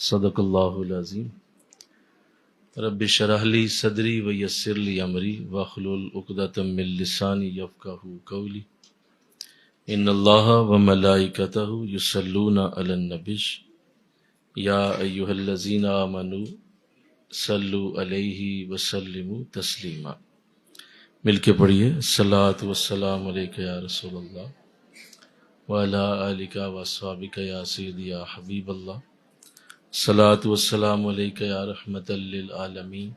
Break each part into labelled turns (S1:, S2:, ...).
S1: صدق اللہ العظیم۔ رب اشرح لی صدری ویسر لی امری واحلل عقدۃ من لسانی یفقہوا قولی۔ ان اللہ وملائکتہ یصلون علی النبی یا ایھا الذین آمنوا صلوا علیہ وسلموا تسلیما۔ مل کے پڑھیے، الصلاۃ والسلام علیک یا رسول اللہ وعلی آلک واصحابک یا سیدی یا حبیب اللہ، الصلاۃ والسلام علیک یا رحمۃ للعالمین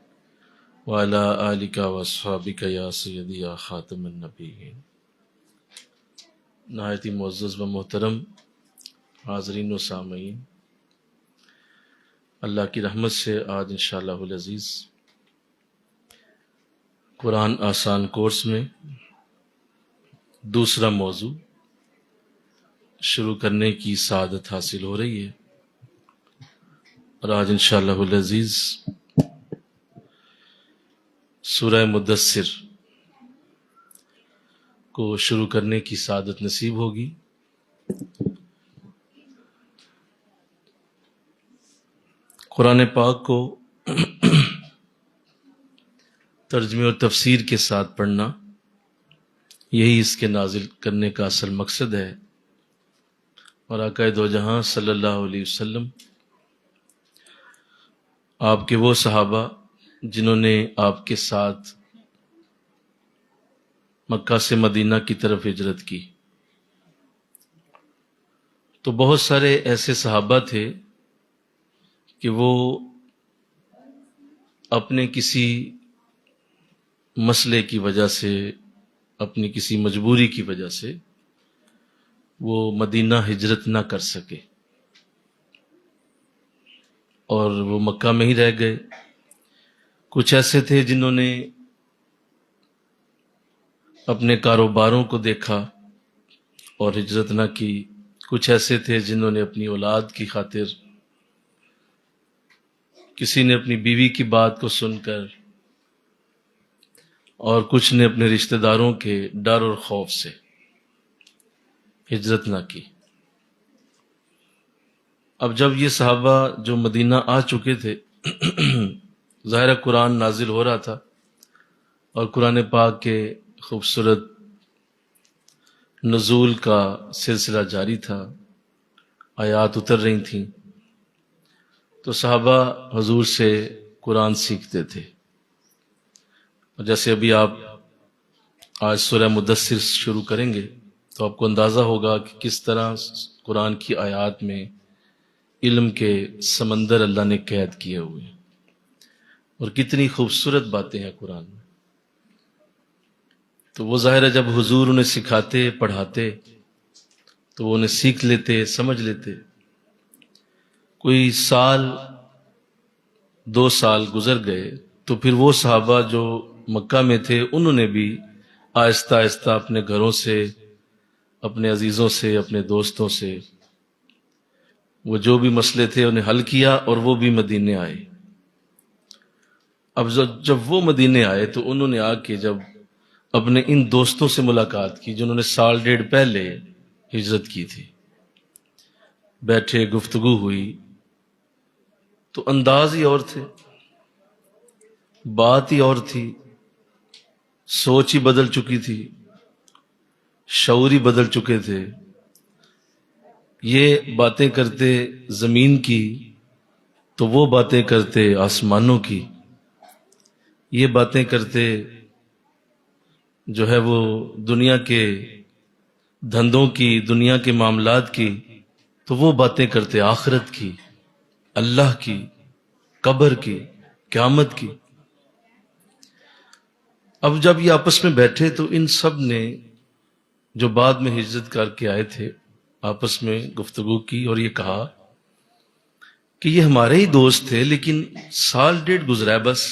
S1: وعلی آلک واصحابک یا سیدی یا خاتم النبیین۔ نہایت ہی معزز و محترم حاضرین و سامعین، اللہ کی رحمت سے آج انشاءاللہ العزیز قرآن آسان کورس میں دوسرا موضوع شروع کرنے کی سعادت حاصل ہو رہی ہے، اور آج انشاءاللہ العزیز سورہ مدثر کو شروع کرنے کی سعادت نصیب ہوگی۔ قرآن پاک کو ترجمے اور تفسیر کے ساتھ پڑھنا، یہی اس کے نازل کرنے کا اصل مقصد ہے، اور آقا دو جہاں صلی اللہ علیہ وسلم، آپ کے وہ صحابہ جنہوں نے آپ کے ساتھ مکہ سے مدینہ کی طرف ہجرت کی، تو بہت سارے ایسے صحابہ تھے کہ وہ اپنے کسی مسئلے کی وجہ سے، اپنی کسی مجبوری کی وجہ سے وہ مدینہ ہجرت نہ کر سکے، اور وہ مکہ میں ہی رہ گئے۔ کچھ ایسے تھے جنہوں نے اپنے کاروباروں کو دیکھا اور ہجرت نہ کی، کچھ ایسے تھے جنہوں نے اپنی اولاد کی خاطر، کسی نے اپنی بیوی کی بات کو سن کر، اور کچھ نے اپنے رشتہ داروں کے ڈر اور خوف سے ہجرت نہ کی۔ اب جب یہ صحابہ جو مدینہ آ چکے تھے، ظاہر قرآن نازل ہو رہا تھا، اور قرآن پاک کے خوبصورت نزول کا سلسلہ جاری تھا، آیات اتر رہی تھیں، تو صحابہ حضور سے قرآن سیکھتے تھے۔ اور جیسے ابھی آپ آج سورہ مدثر شروع کریں گے تو آپ کو اندازہ ہوگا کہ کس طرح قرآن کی آیات میں علم کے سمندر اللہ نے قید کیے ہوئے ہیں، اور کتنی خوبصورت باتیں ہیں قرآن میں۔ تو وہ ظاہر ہے جب حضور انہیں سکھاتے، پڑھاتے، تو وہ انہیں سیکھ لیتے، سمجھ لیتے۔ کوئی سال، 2 سال گزر گئے تو پھر وہ صحابہ جو مکہ میں تھے، انہوں نے بھی آہستہ آہستہ اپنے گھروں سے، اپنے عزیزوں سے، اپنے دوستوں سے وہ جو بھی مسئلے تھے انہیں حل کیا، اور وہ بھی مدینے آئے۔ اب جب وہ مدینے آئے تو انہوں نے آ کے جب اپنے ان دوستوں سے ملاقات کی جنہوں نے 1.5 سال پہلے ہجرت کی تھی، بیٹھے، گفتگو ہوئی، تو انداز ہی اور تھے، بات ہی اور تھی، سوچ ہی بدل چکی تھی، شعور ہی بدل چکے تھے۔ یہ باتیں کرتے زمین کی تو وہ باتیں کرتے آسمانوں کی، یہ باتیں کرتے جو ہے وہ دنیا کے دھندوں کی، دنیا کے معاملات کی، تو وہ باتیں کرتے آخرت کی، اللہ کی، قبر کی، قیامت کی۔ اب جب یہ آپس میں بیٹھے تو ان سب نے جو بعد میں ہجرت کر کے آئے تھے آپس میں گفتگو کی، اور یہ کہا کہ یہ ہمارے ہی دوست تھے، لیکن 1.5 سال گزرا ہے بس،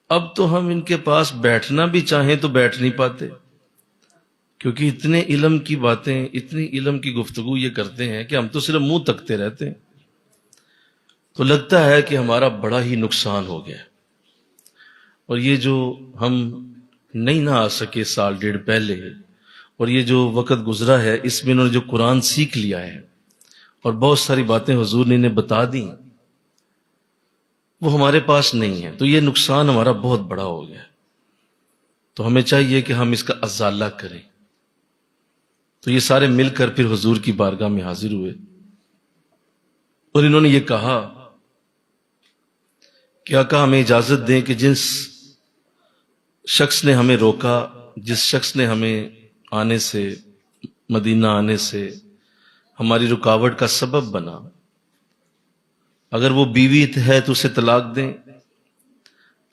S1: اب تو ہم ان کے پاس بیٹھنا بھی چاہیں تو بیٹھ نہیں پاتے، کیونکہ اتنے علم کی باتیں، اتنی علم کی گفتگو یہ کرتے ہیں کہ ہم تو صرف منہ تکتے رہتے ہیں۔ تو لگتا ہے کہ ہمارا بڑا ہی نقصان ہو گیا، اور یہ جو ہم نہیں نہ آ سکے 1.5 سال پہلے، اور یہ جو وقت گزرا ہے، اس میں انہوں نے جو قرآن سیکھ لیا ہے اور بہت ساری باتیں حضور نے انہیں بتا دیں، وہ ہمارے پاس نہیں ہے، تو یہ نقصان ہمارا بہت بڑا ہو گیا. تو ہمیں چاہیے کہ ہم اس کا ازالہ کریں. تو یہ سارے مل کر پھر حضور کی بارگاہ میں حاضر ہوئے اور انہوں نے یہ کہا کہ آقا ہمیں اجازت دیں کہ جس شخص نے ہمیں روکا، جس شخص نے ہمیں آنے سے، مدینہ آنے سے ہماری رکاوٹ کا سبب بنا، اگر وہ بیوی ہے تو اسے طلاق دیں،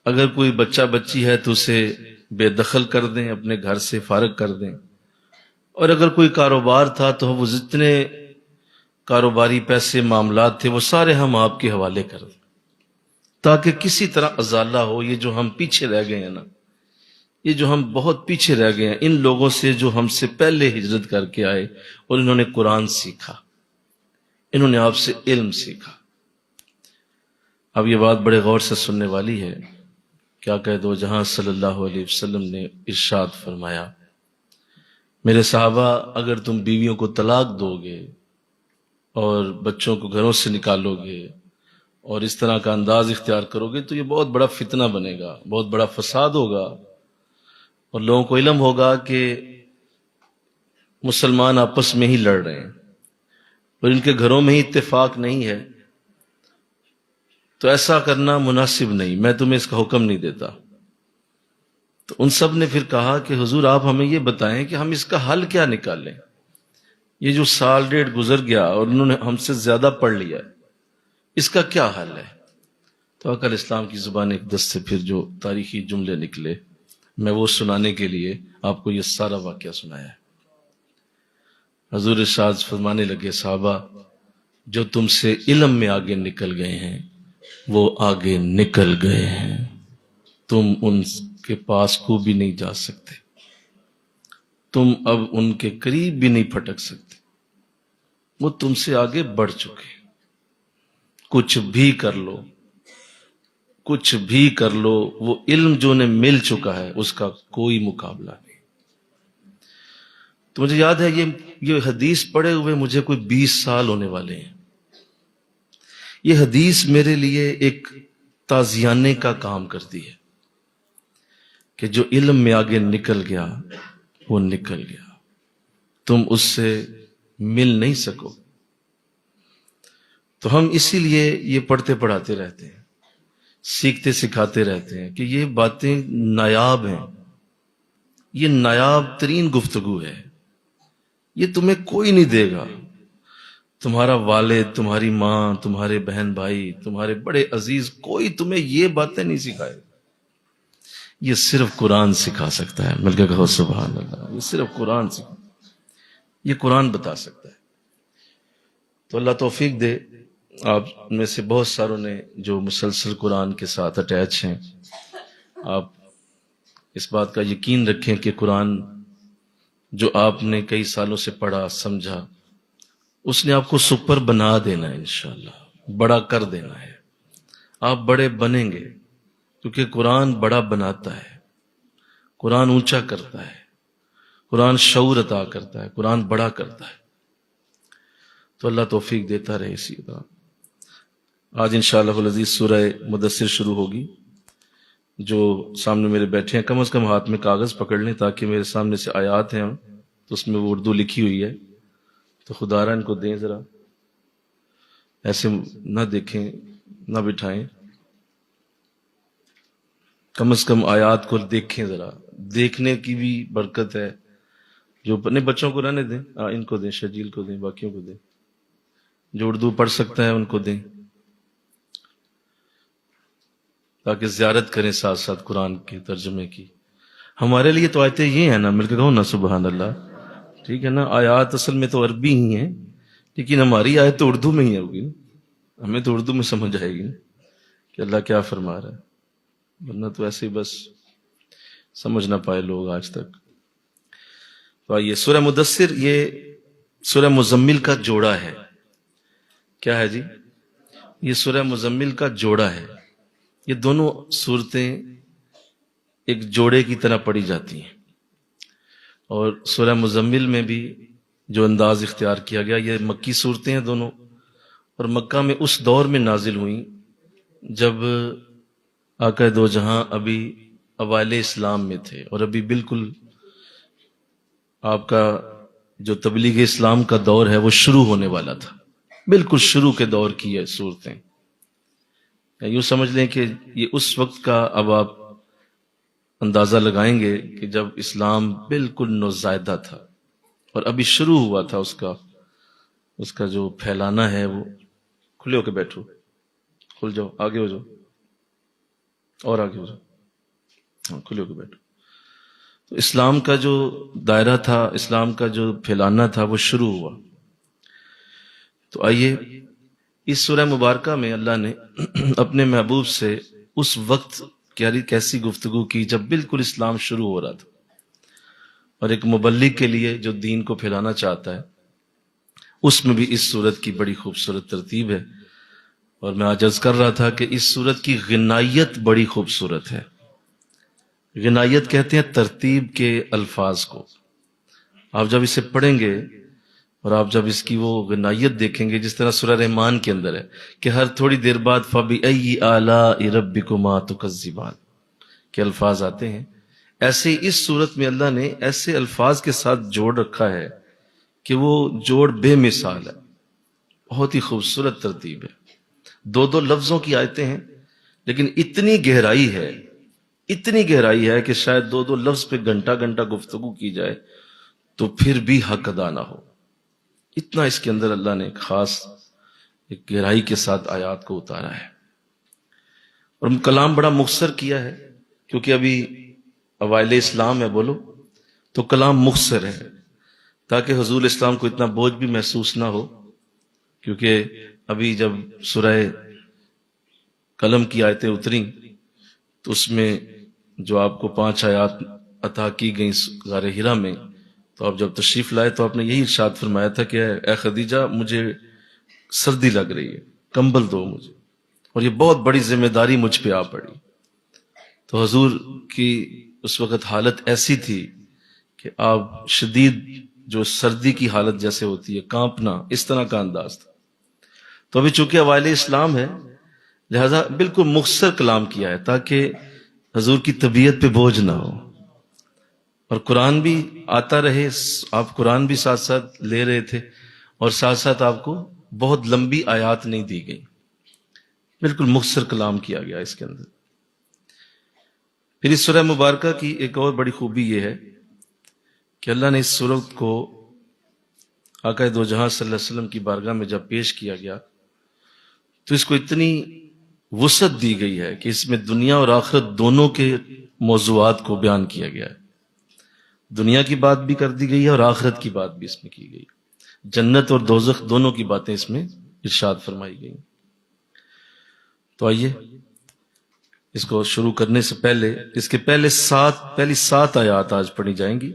S1: اگر کوئی بچہ بچی ہے تو اسے بے دخل کر دیں، اپنے گھر سے فارغ کر دیں، اور اگر کوئی کاروبار تھا تو وہ جتنے کاروباری پیسے معاملات تھے وہ سارے ہم آپ کے حوالے کر دیں، تاکہ کسی طرح ازالہ ہو. یہ جو ہم پیچھے رہ گئے ہیں نا، یہ جو ہم بہت پیچھے رہ گئے ہیں ان لوگوں سے جو ہم سے پہلے ہجرت کر کے آئے اور انہوں نے قرآن سیکھا، انہوں نے آپ سے علم سیکھا. اب یہ بات بڑے غور سے سننے والی ہے. کیا کہہ دو جہاں صلی اللہ علیہ وسلم نے ارشاد فرمایا، میرے صحابہ اگر تم بیویوں کو طلاق دو گے اور بچوں کو گھروں سے نکالو گے اور اس طرح کا انداز اختیار کرو گے تو یہ بہت بڑا فتنہ بنے گا، بہت بڑا فساد ہوگا، اور لوگوں کو علم ہوگا کہ مسلمان آپس میں ہی لڑ رہے ہیں اور ان کے گھروں میں ہی اتفاق نہیں ہے. تو ایسا کرنا مناسب نہیں، میں تمہیں اس کا حکم نہیں دیتا. تو ان سب نے پھر کہا کہ حضور آپ ہمیں یہ بتائیں کہ ہم اس کا حل کیا نکالیں. یہ جو سال ڈیڑھ گزر گیا اور انہوں نے ہم سے زیادہ پڑھ لیا ہے، اس کا کیا حل ہے؟ تو عقل اسلام کی زبان اقدس سے پھر جو تاریخی جملے نکلے، میں وہ سنانے کے لیے آپ کو یہ سارا واقعہ سنایا ہے. حضور ارشاد فرمانے لگے، صحابہ جو تم سے علم میں آگے نکل گئے ہیں وہ آگے نکل گئے ہیں، تم ان کے پاس کو بھی نہیں جا سکتے، تم اب ان کے قریب بھی نہیں پھٹک سکتے، وہ تم سے آگے بڑھ چکے. کچھ بھی کر لو، کچھ بھی کر لو، وہ علم جو انہیں مل چکا ہے اس کا کوئی مقابلہ نہیں. تو مجھے یاد ہے یہ حدیث پڑھے ہوئے مجھے کوئی 20 سال ہونے والے ہیں. یہ حدیث میرے لیے ایک تازیانے کا کام کرتی ہے کہ جو علم میں آگے نکل گیا وہ نکل گیا، تم اس سے مل نہیں سکو. تو ہم اسی لیے یہ پڑھتے پڑھاتے رہتے ہیں، سیکھتے سکھاتے رہتے ہیں کہ یہ باتیں نایاب ہیں، یہ نایاب ترین گفتگو ہے، یہ تمہیں کوئی نہیں دے گا. تمہارا والد، تمہاری ماں، تمہارے بہن بھائی، تمہارے بڑے عزیز، کوئی تمہیں یہ باتیں نہیں سکھائے. یہ صرف قرآن سکھا سکتا ہے. مل کے کہو سبحان اللہ. یہ صرف قرآن سکھا، یہ قرآن بتا سکتا ہے. تو اللہ توفیق دے. آپ میں سے بہت ساروں نے جو مسلسل قرآن کے ساتھ اٹیچ ہیں، آپ اس بات کا یقین رکھیں کہ قرآن جو آپ نے کئی سالوں سے پڑھا سمجھا، اس نے آپ کو سپر بنا دینا ہے، انشاءاللہ بڑا کر دینا ہے. آپ بڑے بنیں گے کیونکہ قرآن بڑا بناتا ہے، قرآن اونچا کرتا ہے، قرآن شعور عطا کرتا ہے، قرآن بڑا کرتا ہے. تو اللہ توفیق دیتا رہے اسی طرح. آج انشاءاللہ العزیز سورہ مدثر شروع ہوگی. جو سامنے میرے بیٹھے ہیں کم از کم ہاتھ میں کاغذ پکڑ لیں تاکہ میرے سامنے سے آیات ہیں تو اس میں وہ اردو لکھی ہوئی ہے، تو خدا را ان کو دیں، ذرا ایسے نہ دیکھیں نہ بٹھائیں، کم از کم آیات کو دیکھیں، ذرا دیکھنے کی بھی برکت ہے. جو اپنے بچوں کو رہنے دیں، ان کو دیں، شجیل کو دیں، باقیوں کو دیں، جو اردو پڑھ سکتا ہے ان کو دیں تاکہ زیارت کریں ساتھ ساتھ قرآن کے ترجمے کی. ہمارے لیے تو آیتیں یہ ہیں نا، مل کے کہو نا سبحان اللہ. ٹھیک ہے نا، آیات اصل میں تو عربی ہی ہیں لیکن ہماری آیت تو اردو میں ہی ہوگی، ہمیں تو اردو میں سمجھ آئے گی کہ اللہ کیا فرما رہا ہے، ورنہ تو ایسے ہی بس سمجھ نہ پائے لوگ آج تک. تو آئیے سورہ مدثر یہ سورہ مزمل کا جوڑا ہے. کیا ہے جی؟ یہ سورہ مزمل کا جوڑا ہے. یہ دونوں صورتیں ایک جوڑے کی طرح پڑھی جاتی ہیں، اور سورہ مزمل میں بھی جو انداز اختیار کیا گیا، یہ مکی صورتیں ہیں دونوں، اور مکہ میں اس دور میں نازل ہوئیں جب آقا دو جہاں ابھی اوائل اسلام میں تھے، اور ابھی بالکل آپ کا جو تبلیغ اسلام کا دور ہے وہ شروع ہونے والا تھا، بالکل شروع کے دور کی یہ صورتیں. یوں سمجھ لیں کہ یہ اس وقت کا اب آپ اندازہ لگائیں گے کہ جب اسلام بالکل نوزائیدہ تھا اور ابھی شروع ہوا تھا اس کا جو پھیلانا ہے. وہ کھلے ہو کے بیٹھو، کھل جاؤ، آگے ہو جاؤ، اور آگے ہو جاؤ، ہاں کھلے ہو کے بیٹھو. تو اسلام کا جو دائرہ تھا، اسلام کا جو پھیلانا تھا وہ شروع ہوا. تو آئیے اس سورہ مبارکہ میں اللہ نے اپنے محبوب سے اس وقت کیسی گفتگو کی جب بالکل اسلام شروع ہو رہا تھا، اور ایک مبلغ کے لیے جو دین کو پھیلانا چاہتا ہے اس میں بھی اس سورت کی بڑی خوبصورت ترتیب ہے. اور میں آج عرض کر رہا تھا کہ اس سورت کی غنائیت بڑی خوبصورت ہے. غنائیت کہتے ہیں ترتیب کے الفاظ کو. آپ جب اسے پڑھیں گے اور آپ جب اس کی وہ غنائیت دیکھیں گے، جس طرح سورہ رحمان کے اندر ہے کہ ہر تھوڑی دیر بعد فَبِأَيِّ آلَاءِ رَبِّكُمَا تُكَذِّبَانِ کے الفاظ آتے ہیں، ایسے ہی اس صورت میں اللہ نے ایسے الفاظ کے ساتھ جوڑ رکھا ہے کہ وہ جوڑ بے مثال ہے. بہت ہی خوبصورت ترتیب ہے. دو لفظوں کی آیتیں ہیں لیکن اتنی گہرائی ہے کہ شاید دو لفظ پہ گھنٹہ گھنٹہ گفتگو کی جائے تو پھر بھی حق ادا نہ ہو. اتنا اس کے اندر اللہ نے ایک خاص ایک گہرائی کے ساتھ آیات کو اتارا ہے. اور کلام بڑا مختصر کیا ہے کیونکہ ابھی اوائل اسلام ہے، بولو تو کلام مختصر ہے تاکہ حضور اسلام کو اتنا بوجھ بھی محسوس نہ ہو. کیونکہ ابھی جب سورہ قلم کی آیتیں اتریں تو اس میں جو آپ کو 5 آیات عطا کی گئیں غار حرا میں، تو آپ جب تشریف لائے تو آپ نے یہی ارشاد فرمایا تھا کہ اے خدیجہ مجھے سردی لگ رہی ہے، کمبل دو مجھے، اور یہ بہت بڑی ذمہ داری مجھ پہ آ پڑی. تو حضور کی اس وقت حالت ایسی تھی کہ آپ شدید جو سردی کی حالت جیسے ہوتی ہے، کانپنا، اس طرح کا انداز تھا. تو ابھی چونکہ اوائل اسلام ہے لہذا بالکل مختصر کلام کیا ہے تاکہ حضور کی طبیعت پہ بوجھ نہ ہو، اور قرآن بھی آتا رہے. آپ قرآن بھی ساتھ ساتھ لے رہے تھے اور ساتھ ساتھ آپ کو بہت لمبی آیات نہیں دی گئی، بالکل مختصر کلام کیا گیا اس کے اندر. پھر اس سورہ مبارکہ کی ایک اور بڑی خوبی یہ ہے کہ اللہ نے اس سورت کو آقا دو جہاں صلی اللہ علیہ وسلم کی بارگاہ میں جب پیش کیا گیا تو اس کو اتنی وسعت دی گئی ہے کہ اس میں دنیا اور آخرت دونوں کے موضوعات کو بیان کیا گیا ہے. دنیا کی بات بھی کر دی گئی ہے اور آخرت کی بات بھی اس میں کی گئی. جنت اور دوزخ دونوں کی باتیں اس میں ارشاد فرمائی گئی. تو آئیے اس کو شروع کرنے سے پہلے اس کے پہلی 7 آیات آج پڑھی جائیں گی،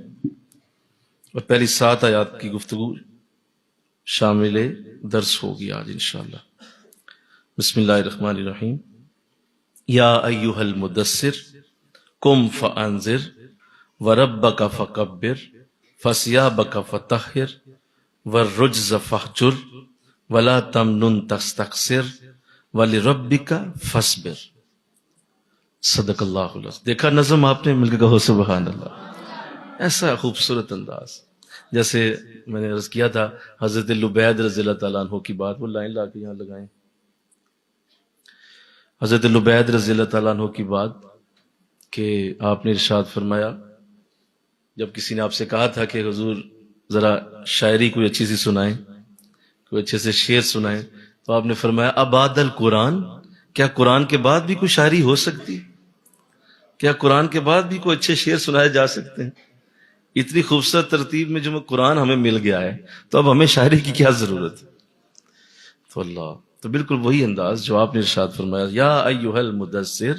S1: اور پہلی 7 آیات کی گفتگو شامل درس ہوگی آج انشاءاللہ. بسم اللہ الرحمن الرحیم. یا ایھا المدثر قم فانذر وربک فکبر فثیابک فطہر والرجز فاہجر ولا تمنن تستکثر ولربک فاصبر. صدق اللہ العظیم. دیکھا نظم آپ نے، مل کے کہو سبحان اللہ. ایسا خوبصورت انداز، جیسے میں نے عرض کیا تھا حضرت لبید رضی اللہ تعالیٰ عنہ کی بات، وہ لائن لا کے یہاں لگائیں. حضرت لبید رضی اللہ تعالیٰ عنہ کی بات کہ آپ نے ارشاد فرمایا، جب کسی نے آپ سے کہا تھا کہ حضور ذرا شاعری کوئی اچھی سی سنائیں، کوئی اچھے سے شعر سنائیں، تو آپ نے فرمایا ابعد القرآن، کیا قرآن کے بعد بھی کوئی شاعری ہو سکتی؟ کیا قرآن کے بعد بھی کوئی اچھے شعر سنائے جا سکتے ہیں؟ اتنی خوبصورت ترتیب میں جو قرآن ہمیں مل گیا ہے تو اب ہمیں شاعری کی کیا ضرورت ہے؟ تو بالکل وہی انداز جو آپ نے ارشاد فرمایا، یا ایھا المدثر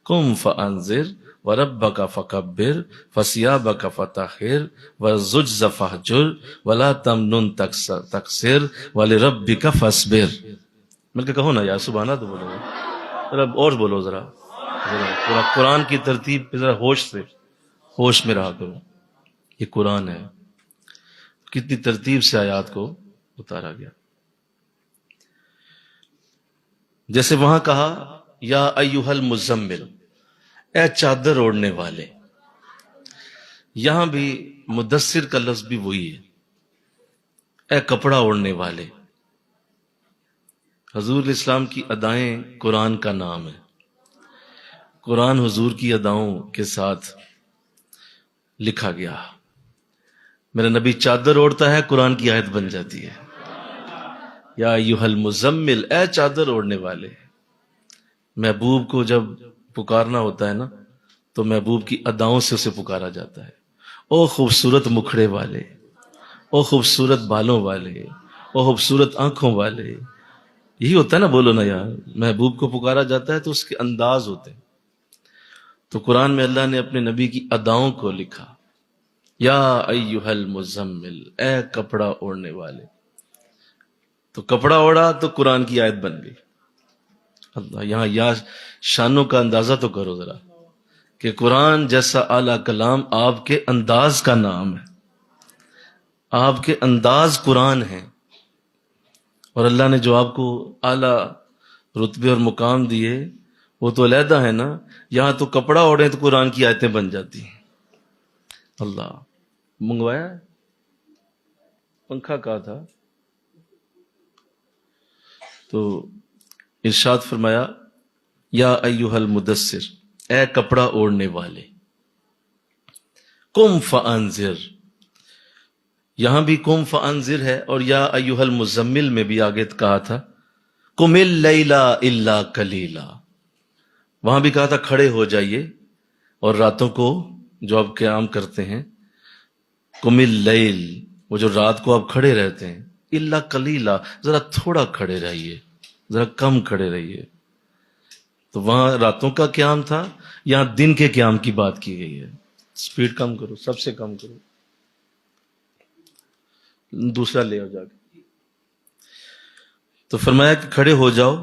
S1: قم فانذر وربک فکبر فثیابک فطہر والرجز فاہجر ولا تمنن تکثر ولربک فاصبر. مل کے کہو نا یار سبحانہ تو بولو ذرا، اور بولو ذرا قرآن کی ترتیب پہ ذرا ہوش میں رہا کرو. یہ قرآن ہے. کتنی ترتیب سے آیات کو اتارا گیا. جیسے وہاں کہا یا ایھا المزمل، اے چادر اوڑھنے والے. یہاں بھی مدثر کا لفظ بھی وہی ہے، اے کپڑا اوڑھنے والے. حضور اسلام کی ادائیں قرآن کا نام ہے. قرآن حضور کی اداؤں کے ساتھ لکھا گیا. میرا نبی چادر اوڑھتا ہے، قرآن کی آیت بن جاتی ہے، یا ایھا المزمل، اے چادر اوڑھنے والے. محبوب کو جب پکارنا ہوتا ہے نا تو محبوب کی اداؤں سے اسے پکارا جاتا ہے. او خوبصورت مکھڑے والے، او خوبصورت بالوں والے، او خوبصورت آنکھوں والے. یہی ہوتا ہے نا، بولو نا یار. محبوب کو پکارا جاتا ہے تو اس کے انداز ہوتے ہیں. تو قرآن میں اللہ نے اپنے نبی کی اداؤں کو لکھا، یا ایھا المزمل، اے کپڑا اوڑھنے والے. تو کپڑا اوڑھا تو قرآن کی آیت بن گئی. اللہ، یہاں یا شانوں کا اندازہ تو کرو ذرا کہ قرآن جیسا اعلیٰ کلام آپ کے انداز کا نام ہے. آپ کے انداز قرآن ہے، اور اللہ نے جو آپ کو اعلیٰ رتبے اور مقام دیے وہ تو علیحدہ ہے نا. یہاں تو کپڑا اوڑھیں تو قرآن کی آیتیں بن جاتی ہیں. اللہ، منگوایا ہے؟ پنکھا کہا تھا تو ارشاد فرمایا یا ایھا المدثر، اے کپڑا اوڑھنے والے. قم فانذر، یہاں بھی قم فانذر ہے، اور یا ایھا المزمل میں بھی آگے کہا تھا قم اللیل الا قلیلا. وہاں بھی کہا تھا کھڑے ہو جائیے، اور راتوں کو جو آپ قیام کرتے ہیں، قم اللیل، وہ جو رات کو آپ کھڑے رہتے ہیں، الا قلیلا، ذرا تھوڑا کھڑے رہیے، ذرا کم کھڑے رہیے. تو وہاں راتوں کا قیام تھا، یہاں دن کے قیام کی بات کی گئی ہے. سپیڈ کم کرو، سب سے کم کرو، دوسرا لے آؤ جا کے. تو فرمایا کہ کھڑے ہو جاؤ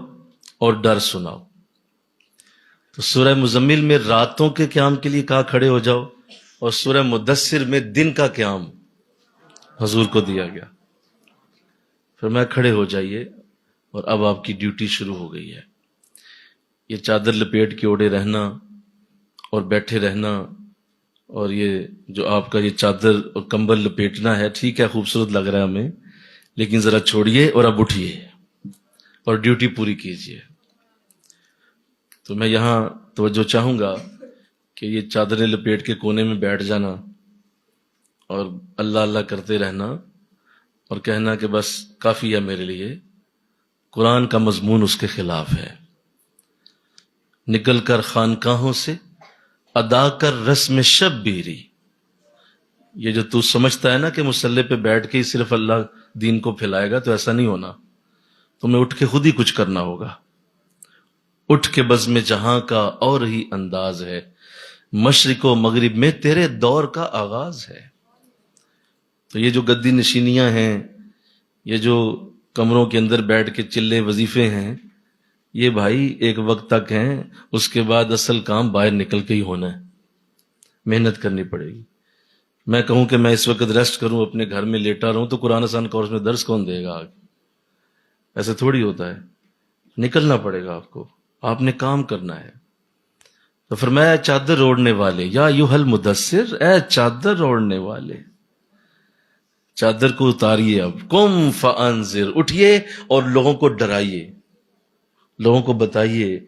S1: اور ڈر سناؤ. تو سورہ مزمل میں راتوں کے قیام کے لیے کہا کھڑے ہو جاؤ، اور سورہ مدثر میں دن کا قیام حضور کو دیا گیا. فرمایا کھڑے ہو جائیے، اور اب آپ کی ڈیوٹی شروع ہو گئی ہے. یہ چادر لپیٹ کے اوڑھے رہنا اور بیٹھے رہنا، اور یہ جو آپ کا یہ چادر اور کمبل لپیٹنا ہے، ٹھیک ہے، خوبصورت لگ رہا ہے ہمیں، لیکن ذرا چھوڑیے اور اب اٹھیے اور ڈیوٹی پوری کیجیے. تو میں یہاں توجہ چاہوں گا کہ یہ چادریں لپیٹ کے کونے میں بیٹھ جانا اور اللہ اللہ کرتے رہنا اور کہنا کہ بس کافی ہے میرے لیے، قرآن کا مضمون اس کے خلاف ہے. نکل کر خانقاہوں سے ادا کر رسم شبیری. یہ جو تو سمجھتا ہے نا کہ مصلی پہ بیٹھ کے ہی صرف اللہ دین کو پھیلائے گا، تو ایسا نہیں ہونا. تمہیں اٹھ کے خود ہی کچھ کرنا ہوگا. اٹھ کے بزم جہاں کا اور ہی انداز ہے، مشرق و مغرب میں تیرے دور کا آغاز ہے. تو یہ جو گدی نشینیاں ہیں، یہ جو کمروں کے اندر بیٹھ کے چلے وظیفے ہیں، یہ بھائی ایک وقت تک ہیں، اس کے بعد اصل کام باہر نکل کے ہی ہونا ہے. محنت کرنی پڑے گی. میں کہوں کہ میں اس وقت ریسٹ کروں، اپنے گھر میں لیٹا رہوں، تو قرآن آسان کورس میں درس کون دے گا آگے؟ ایسے تھوڑی ہوتا ہے. نکلنا پڑے گا آپ کو، آپ نے کام کرنا ہے. تو فرمایا چادر اوڑھنے والے، یا ایھا المدثر، اے چادر اوڑھنے والے، چادر کو اتاریے. اب قم فانذر، اٹھیے اور لوگوں کو ڈرائیے، لوگوں کو بتائیے،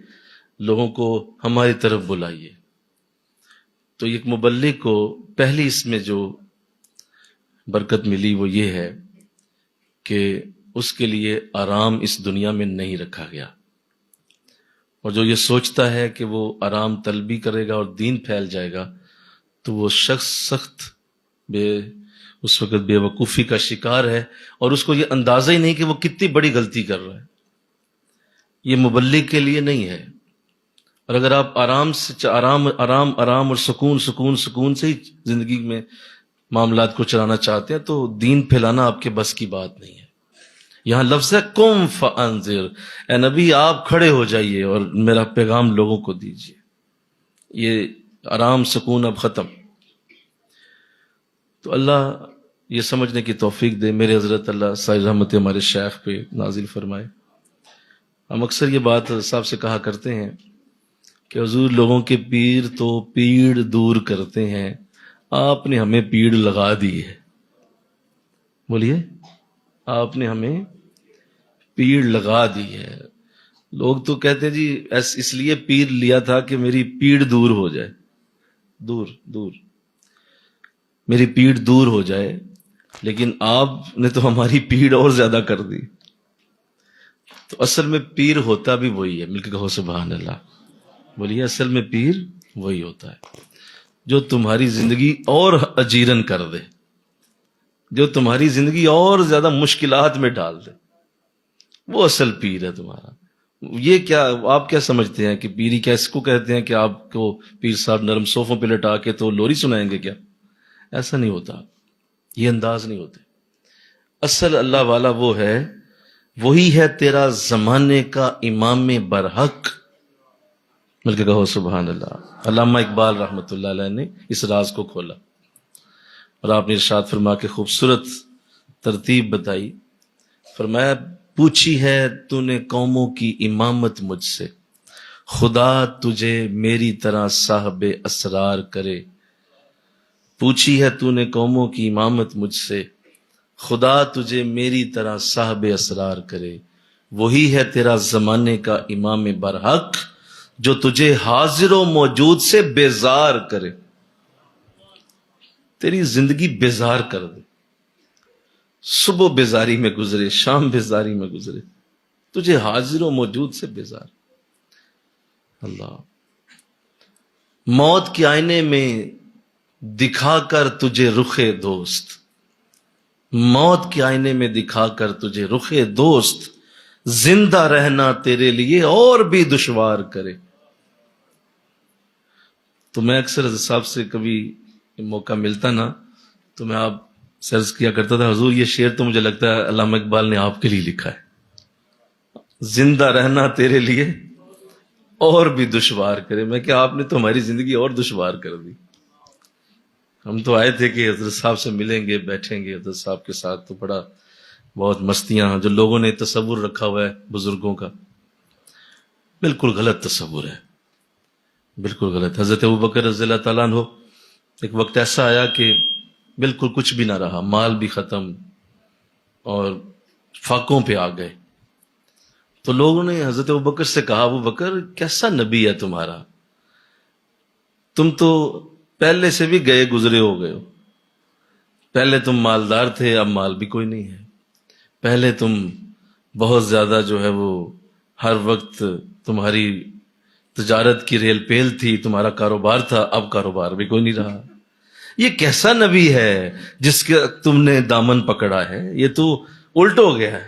S1: لوگوں کو ہماری طرف بلائیے. تو ایک مبلغ کو پہلی اس میں جو برکت ملی وہ یہ ہے کہ اس کے لیے آرام اس دنیا میں نہیں رکھا گیا. اور جو یہ سوچتا ہے کہ وہ آرام طلبی کرے گا اور دین پھیل جائے گا، تو وہ شخص سخت اس وقت بے وقوفی کا شکار ہے، اور اس کو یہ اندازہ ہی نہیں کہ وہ کتنی بڑی غلطی کر رہا ہے. یہ مبلغ کے لیے نہیں ہے. اور اگر آپ آرام سے آرام آرام آرام اور سکون سکون سکون سے ہی زندگی میں معاملات کو چلانا چاہتے ہیں، تو دین پھیلانا آپ کے بس کی بات نہیں ہے. یہاں لفظ ہے قم فانذر، اے نبی آپ کھڑے ہو جائیے اور میرا پیغام لوگوں کو دیجیے. یہ آرام سکون اب ختم. تو اللہ یہ سمجھنے کی توفیق دے. میرے حضرت اللہ سائر رحمت ہمارے شیخ پہ نازل فرمائے. ہم اکثر یہ بات صاحب سے کہا کرتے ہیں کہ حضور لوگوں کے پیر تو پیڑ دور کرتے ہیں، آپ نے ہمیں پیڑ لگا دی ہے. بولیے، آپ نے ہمیں پیڑ لگا دی ہے. لوگ تو کہتے ہیں جی اس لیے پیر لیا تھا کہ میری پیڑ دور ہو جائے، دور دور میری پیڑ دور ہو جائے، لیکن آپ نے تو ہماری پیڑ اور زیادہ کر دی. تو اصل میں پیر ہوتا بھی وہی ہے. مل کے کہو سبحان اللہ. بولیے، اصل میں پیر وہی ہوتا ہے جو تمہاری زندگی اور اجیرن کر دے، جو تمہاری زندگی اور زیادہ مشکلات میں ڈال دے، وہ اصل پیر ہے تمہارا. یہ کیا آپ کیا سمجھتے ہیں کہ پیری کیا اس کو کہتے ہیں کہ آپ کو پیر صاحب نرم صوفوں پہ لٹا کے تو لوری سنائیں گے؟ کیا ایسا نہیں ہوتا، یہ انداز نہیں ہوتے. اصل اللہ والا وہ ہے، وہی ہے تیرا زمانے کا امام برحق. مل کے کہو سبحان اللہ. علامہ اقبال رحمۃ اللہ علیہ نے اس راز کو کھولا اور آپ نے ارشاد فرما کے خوبصورت ترتیب بتائی. فرمایا، پوچھی ہے تو نے قوموں کی امامت مجھ سے، خدا تجھے میری طرح صاحب اسرار کرے. پوچھی ہے تو نے قوموں کی امامت مجھ سے، خدا تجھے میری طرح صاحب اسرار کرے. وہی ہے تیرا زمانے کا امام برحق جو تجھے حاضر و موجود سے بیزار کرے. تیری زندگی بیزار کر دے، صبح بیزاری میں گزرے، شام بیزاری میں گزرے، تجھے حاضر و موجود سے بیزار. اللہ موت کے آئینے میں دکھا کر تجھے رخ دوست، موت کے آئینے میں دکھا کر تجھے رخ دوست، زندہ رہنا تیرے لیے اور بھی دشوار کرے. تو میں اکثر حضرت صاحب سے کبھی موقع ملتا نا تو میں آپ سرچ کیا کرتا تھا، حضور یہ شعر تو مجھے لگتا ہے علامہ اقبال نے آپ کے لیے لکھا ہے. زندہ رہنا تیرے لیے اور بھی دشوار کرے. میں کہ آپ نے تو ہماری زندگی اور دشوار کر دی. ہم تو آئے تھے کہ حضرت صاحب سے ملیں گے، بیٹھیں گے حضرت صاحب کے ساتھ، تو بڑا بہت مستیاں جو لوگوں نے تصور رکھا ہوا ہے بزرگوں کا، بالکل غلط تصور ہے، بالکل غلط. حضرت ابوبکر رضی اللہ تعالیٰ عنہ ایک وقت ایسا آیا کہ بالکل کچھ بھی نہ رہا، مال بھی ختم اور فاقوں پہ آ گئے. تو لوگوں نے حضرت ابوبکر سے کہا، ابوبکر کیسا نبی ہے تمہارا، تم تو پہلے سے بھی گئے گزرے ہو گئے ہو. پہلے تم مالدار تھے، اب مال بھی کوئی نہیں ہے. پہلے تم بہت زیادہ جو ہے وہ ہر وقت تمہاری تجارت کی ریل پیل تھی، تمہارا کاروبار تھا، اب کاروبار بھی کوئی نہیں رہا. یہ کیسا نبی ہے جس کا تم نے دامن پکڑا ہے، یہ تو الٹ ہو گیا ہے.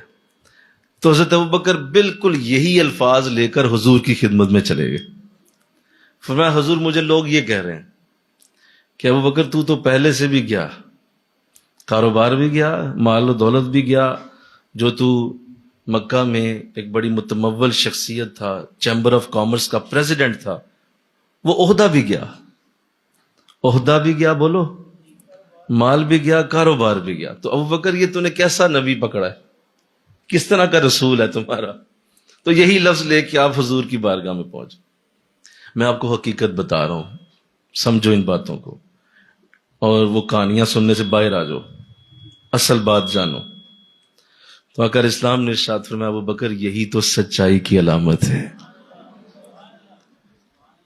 S1: تو حضرت ابوبکر بالکل یہی الفاظ لے کر حضور کی خدمت میں چلے گئے. فرمایا، حضور مجھے لوگ یہ کہہ رہے ہیں کہ ابوبکر تو پہلے سے بھی گیا، کاروبار بھی گیا، مال و دولت بھی گیا، جو تو مکہ میں ایک بڑی متمول شخصیت تھا، چیمبر آف کامرس کا پریزیڈنٹ تھا، وہ عہدہ بھی گیا، عہدہ بھی گیا، بولو، مال بھی گیا، کاروبار بھی گیا. تو ابوبکر یہ تو نے کیسا نبی پکڑا ہے، کس طرح کا رسول ہے تمہارا. تو یہی لفظ لے کے آپ حضور کی بارگاہ میں پہنچ. میں آپ کو حقیقت بتا رہا ہوں، سمجھو ان باتوں کو، اور وہ کہانیاں سننے سے باہر آ جاؤ، اصل بات جانو. تو آقا اسلام نے ارشاد فرمایا، ابوبکر یہی تو سچائی کی علامت ہے.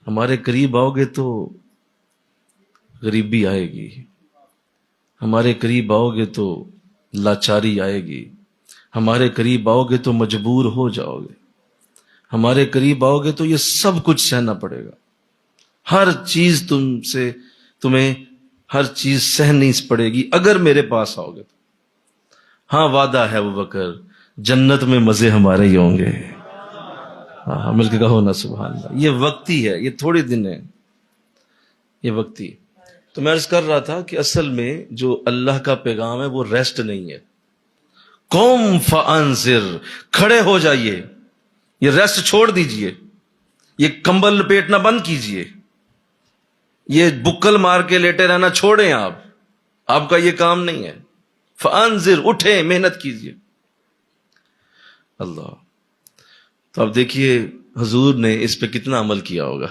S1: ہمارے قریب آؤ گے تو غریبی آئے گی، ہمارے قریب آؤ گے تو لاچاری آئے گی، ہمارے قریب آؤ گے تو مجبور ہو جاؤ گے، ہمارے قریب آؤ گے تو یہ سب کچھ سہنا پڑے گا. ہر چیز تمہیں ہر چیز سہنی پڑے گی اگر میرے پاس آؤ گے تو. ہاں وعدہ ہے ابوبکر، جنت میں مزے ہمارے ہی ہوں گے. ہاں مل کے کہو نا سبحان اللہ. یہ وقتی ہے، یہ تھوڑے دن ہے، یہ وقتی. تو میں عرض کر رہا تھا کہ اصل میں جو اللہ کا پیغام ہے وہ ریسٹ نہیں ہے. قوم فانذر، کھڑے ہو جائیے، یہ ریسٹ چھوڑ دیجئے، یہ کمبل لپیٹنا بند کیجئے، یہ بکل مار کے لیٹے رہنا چھوڑیں. آپ کا یہ کام نہیں ہے. فانذر، اٹھیں، محنت کیجیے. اللہ. تو اب دیکھیے حضور نے اس پہ کتنا عمل کیا ہوگا،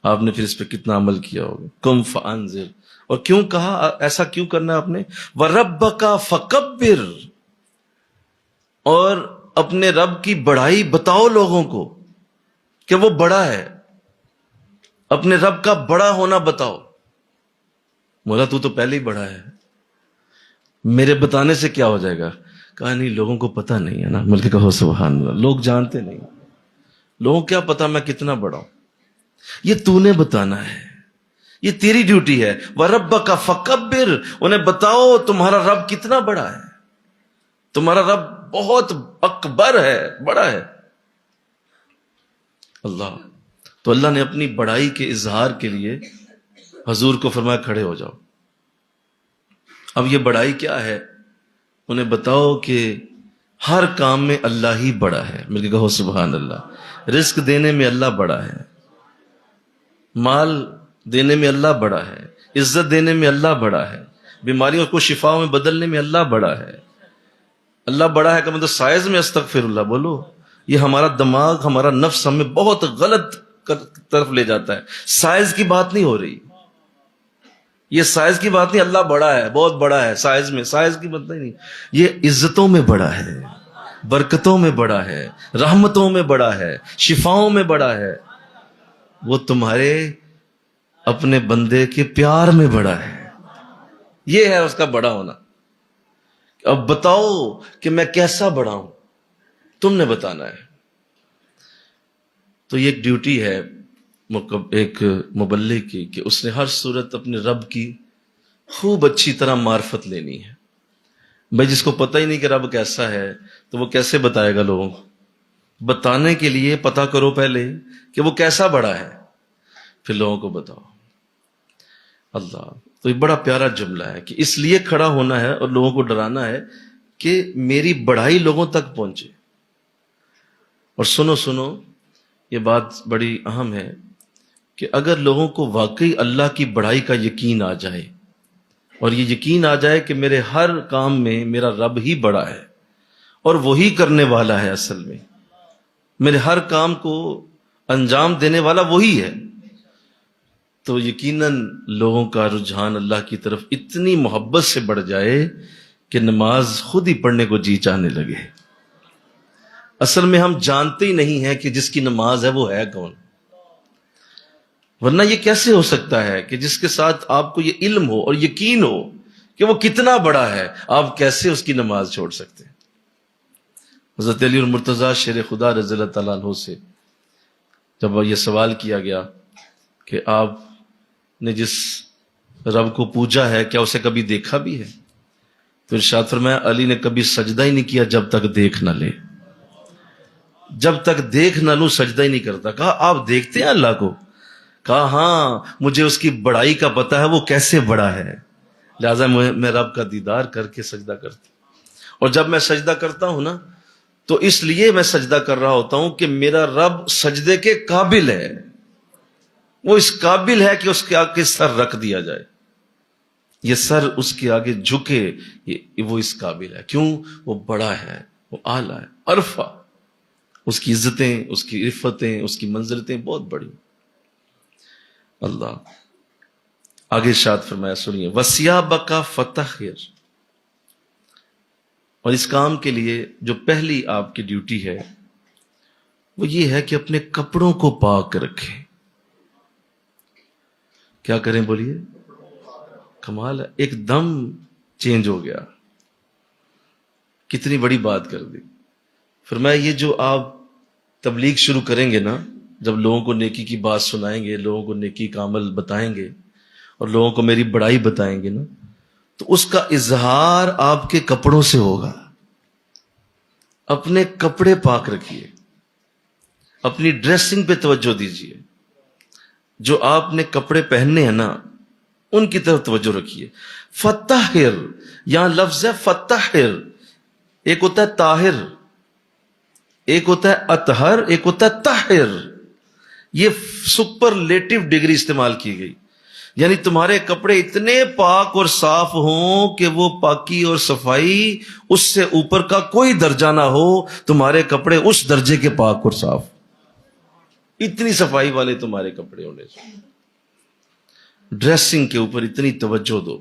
S1: آپ نے پھر اس پہ کتنا عمل کیا ہوگا. قم فانذر. اور کیوں کہا، ایسا کیوں کرنا ہے آپ نے؟ وَرَبَّكَ فَكَبِّرْ، اور اپنے رب کی بڑائی بتاؤ لوگوں کو کہ وہ بڑا ہے، اپنے رب کا بڑا ہونا بتاؤ. مولا تو پہلے ہی بڑا ہے، میرے بتانے سے کیا ہو جائے گا؟ کہا نہیں، لوگوں کو پتہ نہیں ہے نا. مل کے کہو سبحان اللہ. لوگ جانتے نہیں، لوگوں کیا پتا میں کتنا بڑا ہوں. یہ تو نے بتانا ہے، یہ تیری ڈیوٹی ہے. وَرَبَّكَ فَكَبِّرْ، انہیں بتاؤ تمہارا رب کتنا بڑا ہے، تمہارا رب بہت اکبر ہے، بڑا ہے. اللہ. تو اللہ نے اپنی بڑائی کے اظہار کے لیے حضور کو فرمایا کھڑے ہو جاؤ. اب یہ بڑائی کیا ہے؟ انہیں بتاؤ کہ ہر کام میں اللہ ہی بڑا ہے. مل کے کہو سبحان اللہ. رزق دینے میں اللہ بڑا ہے، مال دینے میں اللہ بڑا ہے، عزت دینے میں اللہ بڑا ہے، بیماریوں کو شفاؤں میں بدلنے میں اللہ بڑا ہے. اللہ بڑا ہے کہ مطلب سائز میں استغفر اللہ بولو. یہ ہمارا دماغ، ہمارا نفس ہمیں بہت غلط طرف لے جاتا ہے. سائز کی بات نہیں ہو رہی، یہ سائز کی بات نہیں. اللہ بڑا ہے، بہت بڑا ہے. سائز میں، سائز کی بات نہیں. یہ عزتوں میں بڑا ہے، برکتوں میں بڑا ہے، رحمتوں میں بڑا ہے، شفاؤں میں بڑا ہے. وہ تمہارے اپنے بندے کے پیار میں بڑا ہے. یہ ہے اس کا بڑا ہونا. اب بتاؤ کہ میں کیسا بڑا ہوں، تم نے بتانا ہے. تو یہ ایک ڈیوٹی ہے ایک مبلغ کی کہ اس نے ہر صورت اپنے رب کی خوب اچھی طرح معرفت لینی ہے. بھائی جس کو پتہ ہی نہیں کہ رب کیسا ہے تو وہ کیسے بتائے گا لوگوں کو؟ بتانے کے لیے پتہ کرو پہلے کہ وہ کیسا بڑا ہے، پھر لوگوں کو بتاؤ. اللہ. تو یہ بڑا پیارا جملہ ہے کہ اس لیے کھڑا ہونا ہے اور لوگوں کو ڈرانا ہے کہ میری بڑائی لوگوں تک پہنچے. اور سنو یہ بات بڑی اہم ہے کہ اگر لوگوں کو واقعی اللہ کی بڑائی کا یقین آ جائے، اور یہ یقین آ جائے کہ میرے ہر کام میں میرا رب ہی بڑا ہے اور وہی کرنے والا ہے، اصل میں میرے ہر کام کو انجام دینے والا وہی ہے، تو یقیناً لوگوں کا رجحان اللہ کی طرف اتنی محبت سے بڑھ جائے کہ نماز خود ہی پڑھنے کو جی چاہنے لگے. اصل میں ہم جانتے ہی نہیں ہیں کہ جس کی نماز ہے وہ ہے کون. ورنہ یہ کیسے ہو سکتا ہے کہ جس کے ساتھ آپ کو یہ علم ہو اور یقین ہو کہ وہ کتنا بڑا ہے، آپ کیسے اس کی نماز چھوڑ سکتے ہیں؟ حضرت علی المرتضیٰ شیر خدا رضی اللہ تعالیٰ عنہ سے جب یہ سوال کیا گیا کہ آپ نے جس رب کو پوجا ہے کیا اسے کبھی دیکھا بھی ہے، تو ارشاد فرمایا علی نے کبھی سجدہ ہی نہیں کیا جب تک دیکھ نہ لے. جب تک دیکھ نہ لوں سجدہ ہی نہیں کرتا. کہا آپ دیکھتے ہیں اللہ کو؟ کہا ہاں، مجھے اس کی بڑائی کا پتہ ہے، وہ کیسے بڑا ہے، لہٰذا میں رب کا دیدار کر کے سجدہ کرتا ہوں. اور جب میں سجدہ کرتا ہوں نا تو اس لیے میں سجدہ کر رہا ہوتا ہوں کہ میرا رب سجدے کے قابل ہے، وہ اس قابل ہے کہ اس کے آگے سر رکھ دیا جائے، یہ سر اس کے آگے جھکے، وہ اس قابل ہے. کیوں؟ وہ بڑا ہے، وہ اعلیٰ ہے، عرفہ. اس کی عزتیں، اس کی عفتیں، اس کی منزلتیں بہت بڑی. اللہ آگے ارشاد فرمایا، سنیے، وَثِيَابَكَ فَطَهِّرْ. اور اس کام کے لیے جو پہلی آپ کی ڈیوٹی ہے وہ یہ ہے کہ اپنے کپڑوں کو پاک رکھیں. کیا کریں بولیے؟ کمال ہے، ایک دم چینج ہو گیا، کتنی بڑی بات کر دی. فرمایا یہ جو آپ تبلیغ شروع کریں گے نا، جب لوگوں کو نیکی کی بات سنائیں گے، لوگوں کو نیکی کا عمل بتائیں گے اور لوگوں کو میری بڑائی بتائیں گے نا، تو اس کا اظہار آپ کے کپڑوں سے ہوگا. اپنے کپڑے پاک رکھیے، اپنی ڈریسنگ پہ توجہ دیجیے. جو آپ نے کپڑے پہننے ہیں نا ان کی طرف توجہ رکھیے. فطہر، یہاں لفظ ہے فطہر. ایک ہوتا ہے طاہر، ایک ہوتا ہے اطہر، ایک ہوتا ہے طاہر. یہ سپرلیٹو ڈگری استعمال کی گئی. یعنی تمہارے کپڑے اتنے پاک اور صاف ہوں کہ وہ پاکی اور صفائی اس سے اوپر کا کوئی درجہ نہ ہو، تمہارے کپڑے اس درجے کے پاک اور صاف، اتنی صفائی والے تمہارے کپڑے ہونے چاہیے۔ ڈریسنگ کے اوپر اتنی توجہ دو،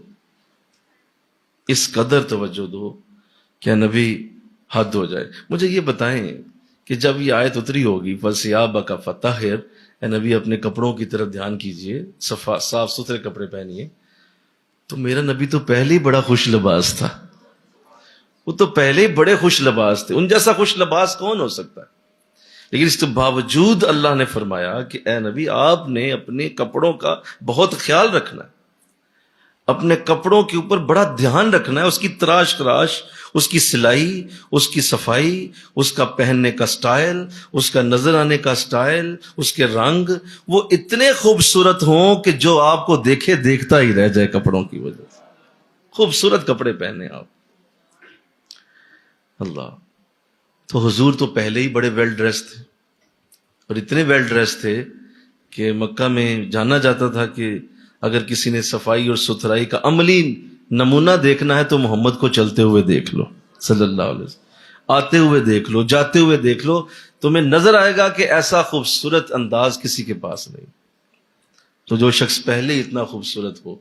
S1: اس قدر توجہ دو کہ نبی حد ہو جائے۔ مجھے یہ بتائیں کہ جب یہ آیت اتری ہوگی فَثِيَابَكَ فَطَهِّرْ، اے نبی اپنے کپڑوں کی طرف دھیان کیجئے، صاف ستھرے کپڑے پہنیے، تو میرا نبی تو پہلے ہی بڑا خوش لباس تھا، وہ تو پہلے ہی بڑے خوش لباس تھے، ان جیسا خوش لباس کون ہو سکتا ہے؟ لیکن اس کے باوجود اللہ نے فرمایا کہ اے نبی آپ نے اپنے کپڑوں کا بہت خیال رکھنا ہے، اپنے کپڑوں کے اوپر بڑا دھیان رکھنا ہے، اس کی تراش تراش، اس کی سلائی، اس کی صفائی، اس کا پہننے کا سٹائل، اس کا نظر آنے کا سٹائل، اس کے رنگ، وہ اتنے خوبصورت ہوں کہ جو آپ کو دیکھے دیکھتا ہی رہ جائے کپڑوں کی وجہ سے۔ خوبصورت کپڑے پہنے آپ۔ اللہ، تو حضور تو پہلے ہی بڑے ویل ڈریس تھے، اور اتنے ویل ڈریس تھے کہ مکہ میں جانا جاتا تھا کہ اگر کسی نے صفائی اور ستھرائی کا عملی نمونہ دیکھنا ہے تو محمد کو چلتے ہوئے دیکھ لو صلی اللہ علیہ وسلم، آتے ہوئے دیکھ لو، جاتے ہوئے دیکھ لو، تمہیں نظر آئے گا کہ ایسا خوبصورت انداز کسی کے پاس نہیں۔ تو جو شخص پہلے ہی اتنا خوبصورت ہو،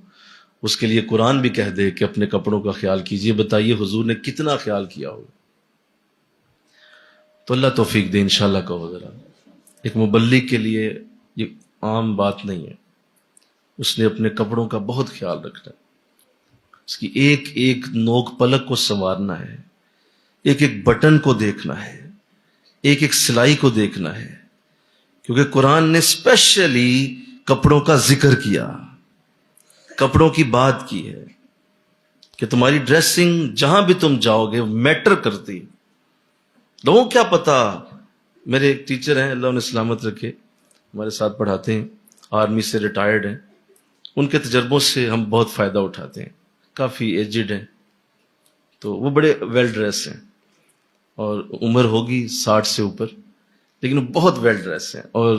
S1: اس کے لیے قرآن بھی کہہ دے کہ اپنے کپڑوں کا خیال کیجئے، بتائیے حضور نے کتنا خیال کیا ہوگا۔ تو اللہ توفیق دے، انشاءاللہ کہو ذرا۔ ایک مبلغ کے لیے یہ عام بات نہیں ہے، اس نے اپنے کپڑوں کا بہت خیال رکھنا ہے، اس کی ایک ایک نوک پلک کو سنوارنا ہے، ایک ایک بٹن کو دیکھنا ہے، ایک ایک سلائی کو دیکھنا ہے، کیونکہ قرآن نے اسپیشلی کپڑوں کا ذکر کیا، کپڑوں کی بات کی ہے کہ تمہاری ڈریسنگ جہاں بھی تم جاؤ گے میٹر کرتی۔ لوگوں کیا پتا، میرے ایک ٹیچر ہیں اللہ انہیں سلامت رکھے، ہمارے ساتھ پڑھاتے ہیں، آرمی سے ریٹائرڈ ہیں، ان کے تجربوں سے ہم بہت فائدہ اٹھاتے ہیں، کافی ایجڈ ہیں، تو وہ بڑے ویل ڈریس ہیں، اور عمر ہوگی 60 سے اوپر، لیکن وہ بہت ویل ڈریس ہیں، اور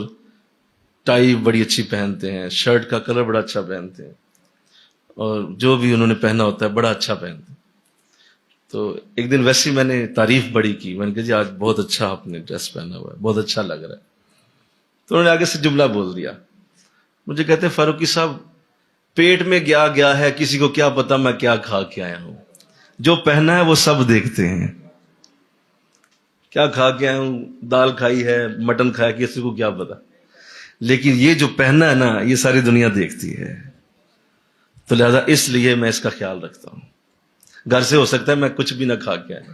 S1: ٹائی بڑی اچھی پہنتے ہیں، شرٹ کا کلر بڑا اچھا پہنتے ہیں، اور جو بھی انہوں نے پہنا ہوتا ہے بڑا اچھا پہنتے ہیں۔ تو ایک دن ویسے میں نے تعریف بڑی کی، میں نے کہا جی آج بہت اچھا آپ نے ڈریس پہنا ہوا ہے، بہت اچھا لگ رہا ہے۔ تو انہوں نے آگے سے جملہ بول دیا، مجھے کہتے ہیں فاروقی صاحب پیٹ میں گیا ہے، کسی کو کیا پتا میں کیا کھا کے آیا ہوں، جو پہنا ہے وہ سب دیکھتے ہیں، کیا کھا کے آیا ہوں، دال کھائی ہے، مٹن کھایا، کسی کو کیا پتا، لیکن یہ جو پہنا ہے نا یہ ساری دنیا دیکھتی ہے، تو لہذا اس لیے میں اس کا خیال رکھتا ہوں۔ گھر سے ہو سکتا ہے میں کچھ بھی نہ کھا کے آیا،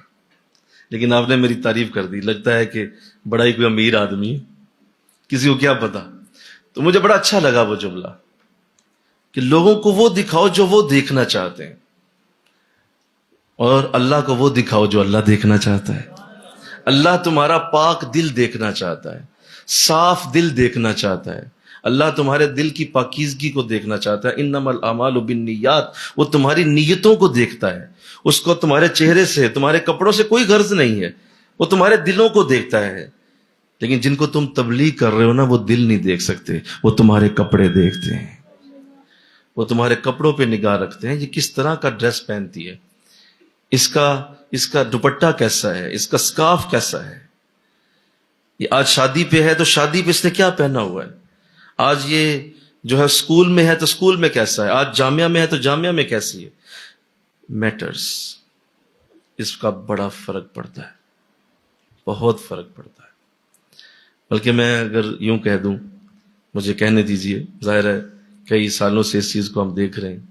S1: لیکن آپ نے میری تعریف کر دی، لگتا ہے کہ بڑا ہی کوئی امیر آدمی ہے، کسی کو کیا پتا۔ تو مجھے بڑا اچھا لگا وہ جملہ کہ لوگوں کو وہ دکھاؤ جو وہ دیکھنا چاہتے ہیں، اور اللہ کو وہ دکھاؤ جو اللہ دیکھنا چاہتا ہے۔ اللہ تمہارا پاک دل دیکھنا چاہتا ہے، صاف دل دیکھنا چاہتا ہے، اللہ تمہارے دل کی پاکیزگی کو دیکھنا چاہتا ہے۔ انما الاعمال بالنیات، وہ تمہاری نیتوں کو دیکھتا ہے، اس کو تمہارے چہرے سے، تمہارے کپڑوں سے کوئی غرض نہیں ہے، وہ تمہارے دلوں کو دیکھتا ہے۔ لیکن جن کو تم تبلیغ کر رہے ہو نا وہ دل نہیں دیکھ سکتے، وہ تمہارے کپڑے دیکھتے ہیں، وہ تمہارے کپڑوں پہ نگاہ رکھتے ہیں، یہ کس طرح کا ڈریس پہنتی ہے، اس کا دوپٹہ کیسا ہے، اس کا سکارف کیسا ہے، یہ آج شادی پہ ہے تو شادی پہ اس نے کیا پہنا ہوا ہے، آج یہ جو ہے سکول میں ہے تو سکول میں کیسا ہے، آج جامعہ میں ہے تو جامعہ میں کیسی ہے، میٹرز، اس کا بڑا فرق پڑتا ہے، بہت فرق پڑتا ہے۔ بلکہ میں اگر یوں کہہ دوں، مجھے کہنے دیجئے، ظاہر ہے کئی سالوں سے اس چیز کو ہم دیکھ رہے ہیں،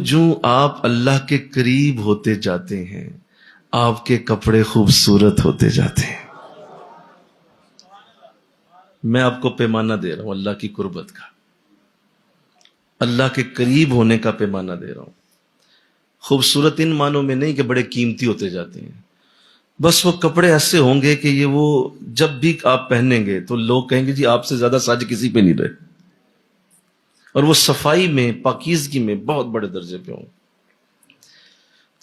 S1: جوں آپ اللہ کے قریب ہوتے جاتے ہیں آپ کے کپڑے خوبصورت ہوتے جاتے ہیں۔ میں آپ کو پیمانہ دے رہا ہوں اللہ کی قربت کا، اللہ کے قریب ہونے کا پیمانہ دے رہا ہوں۔ خوبصورت ان معنوں میں نہیں کہ بڑے قیمتی ہوتے جاتے ہیں، بس وہ کپڑے ایسے ہوں گے کہ یہ وہ جب بھی آپ پہنیں گے تو لوگ کہیں گے جی آپ سے زیادہ ساج کسی پہ نہیں رہے، اور وہ صفائی میں، پاکیزگی میں بہت بڑے درجے پہ ہوں۔